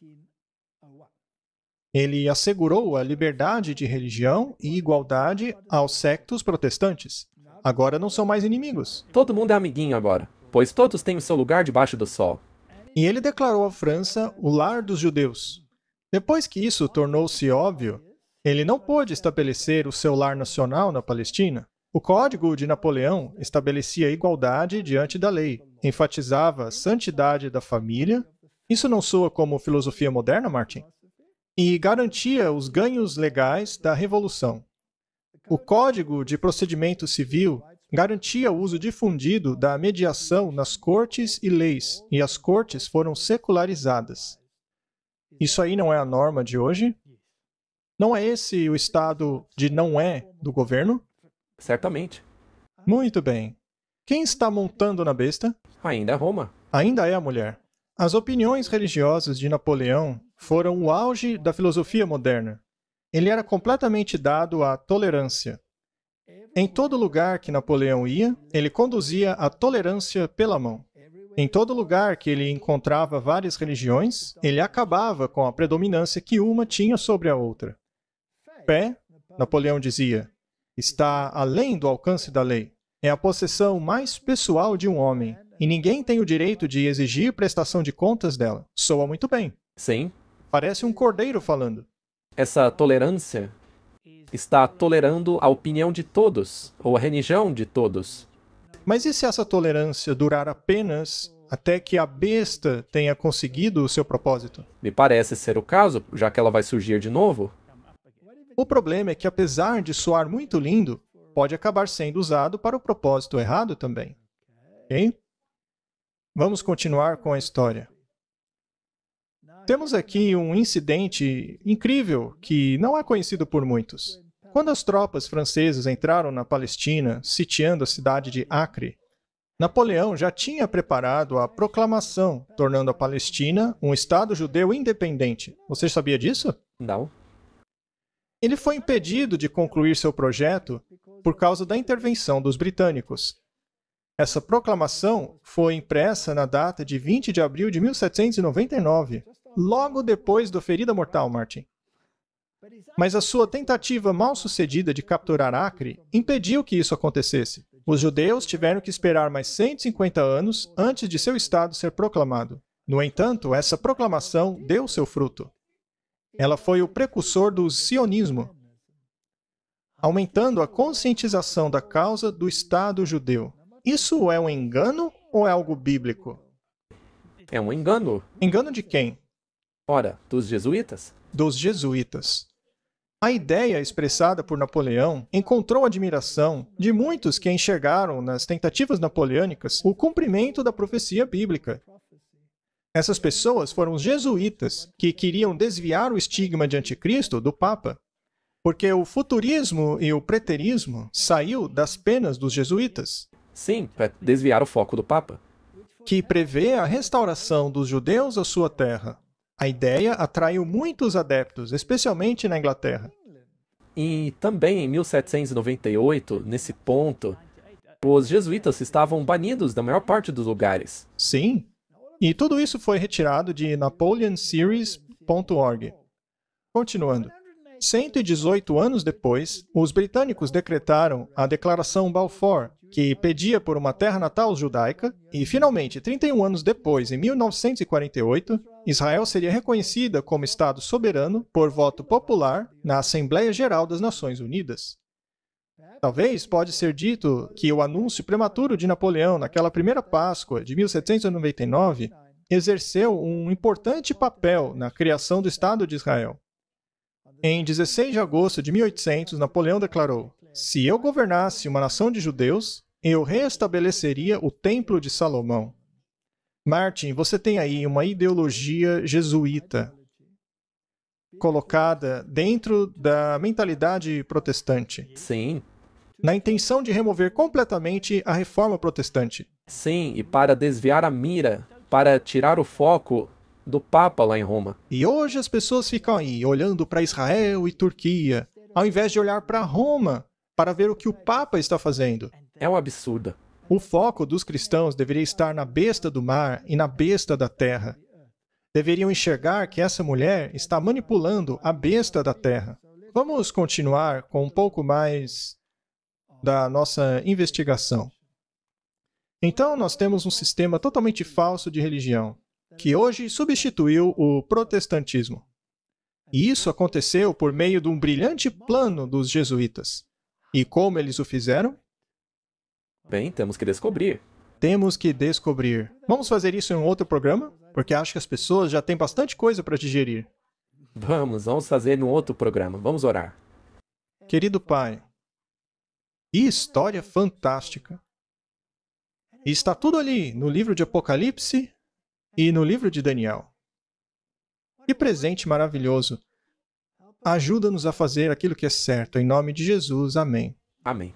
Ele assegurou a liberdade de religião e igualdade aos sectos protestantes. Agora não são mais inimigos. Todo mundo é amiguinho agora, pois todos têm o seu lugar debaixo do sol. E ele declarou a França o lar dos judeus. Depois que isso tornou-se óbvio, ele não pôde estabelecer o seu lar nacional na Palestina. O Código de Napoleão estabelecia a igualdade diante da lei, enfatizava a santidade da família. Isso não soa como filosofia moderna, Martin? E garantia os ganhos legais da Revolução. O Código de Procedimento Civil garantia o uso difundido da mediação nas cortes e leis, e as cortes foram secularizadas. Isso aí não é a norma de hoje? Não é esse o estado de não é do governo? Certamente. Muito bem. Quem está montando na besta? Ainda é Roma. Ainda é a mulher. As opiniões religiosas de Napoleão foram o auge da filosofia moderna. Ele era completamente dado à tolerância. Em todo lugar que Napoleão ia, ele conduzia a tolerância pela mão. Em todo lugar que ele encontrava várias religiões, ele acabava com a predominância que uma tinha sobre a outra. Fé, Napoleão dizia, está além do alcance da lei. É a possessão mais pessoal de um homem, e ninguém tem o direito de exigir prestação de contas dela. Soa muito bem. Sim. Parece um cordeiro falando. Essa tolerância está tolerando a opinião de todos, ou a religião de todos. Mas e se essa tolerância durar apenas até que a besta tenha conseguido o seu propósito? Me parece ser o caso, já que ela vai surgir de novo. O problema é que, apesar de soar muito lindo, pode acabar sendo usado para o propósito errado também. Ok? Vamos continuar com a história. Temos aqui um incidente incrível que não é conhecido por muitos. Quando as tropas francesas entraram na Palestina, sitiando a cidade de Acre, Napoleão já tinha preparado a proclamação, tornando a Palestina um Estado judeu independente. Você sabia disso? Não. Ele foi impedido de concluir seu projeto por causa da intervenção dos britânicos. Essa proclamação foi impressa na data de 20 de abril de 1799, logo depois da ferida mortal, Martin. Mas a sua tentativa mal-sucedida de capturar Acre impediu que isso acontecesse. Os judeus tiveram que esperar mais 150 anos antes de seu estado ser proclamado. No entanto, essa proclamação deu seu fruto. Ela foi o precursor do sionismo. aumentando a conscientização da causa do Estado judeu. Isso é um engano ou é algo bíblico? É um engano. Engano de quem? Ora, dos jesuítas? Dos jesuítas. A ideia expressada por Napoleão encontrou admiração de muitos que enxergaram nas tentativas napoleônicas o cumprimento da profecia bíblica. Essas pessoas foram os jesuítas que queriam desviar o estigma de anticristo do Papa, porque o futurismo e o preterismo saiu das penas dos jesuítas, Sim, para desviar o foco do Papa. que prevê a restauração dos judeus à sua terra. A ideia atraiu muitos adeptos, especialmente na Inglaterra. E também em 1798, nesse ponto, os jesuítas estavam banidos da maior parte dos lugares. Sim, e tudo isso foi retirado de napoleonseries.org. Continuando. 118 anos depois, os britânicos decretaram a Declaração Balfour, que pedia por uma terra natal judaica, e finalmente, 31 anos depois, em 1948, Israel seria reconhecida como Estado soberano por voto popular na Assembleia Geral das Nações Unidas. Talvez pode ser dito que o anúncio prematuro de Napoleão naquela primeira Páscoa de 1799 exerceu um importante papel na criação do Estado de Israel. Em 16 de agosto de 1800, Napoleão declarou: "Se eu governasse uma nação de judeus, eu restabeleceria o Templo de Salomão." Martin, você tem aí uma ideologia jesuíta colocada dentro da mentalidade protestante, Sim, na intenção de remover completamente a reforma protestante. sim, e para desviar a mira, para tirar o foco do Papa lá em Roma. E hoje as pessoas ficam aí olhando para Israel e Turquia, ao invés de olhar para Roma, para ver o que o Papa está fazendo. É um absurdo. O foco dos cristãos deveria estar na besta do mar e na besta da terra. Deveriam enxergar que essa mulher está manipulando a besta da terra. Vamos continuar com um pouco mais da nossa investigação. Então, nós temos um sistema totalmente falso de religião, que hoje substituiu o protestantismo. E isso aconteceu por meio de um brilhante plano dos jesuítas. E como eles o fizeram? Bem, temos que descobrir. Temos que descobrir. Vamos fazer isso em um outro programa? Porque acho que as pessoas já têm bastante coisa para digerir. Vamos fazer num outro programa. Vamos orar. Querido Pai, que história fantástica! E está tudo ali no livro de Apocalipse e no livro de Daniel. Que presente maravilhoso! Ajuda-nos a fazer aquilo que é certo, em nome de Jesus. Amém. Amém.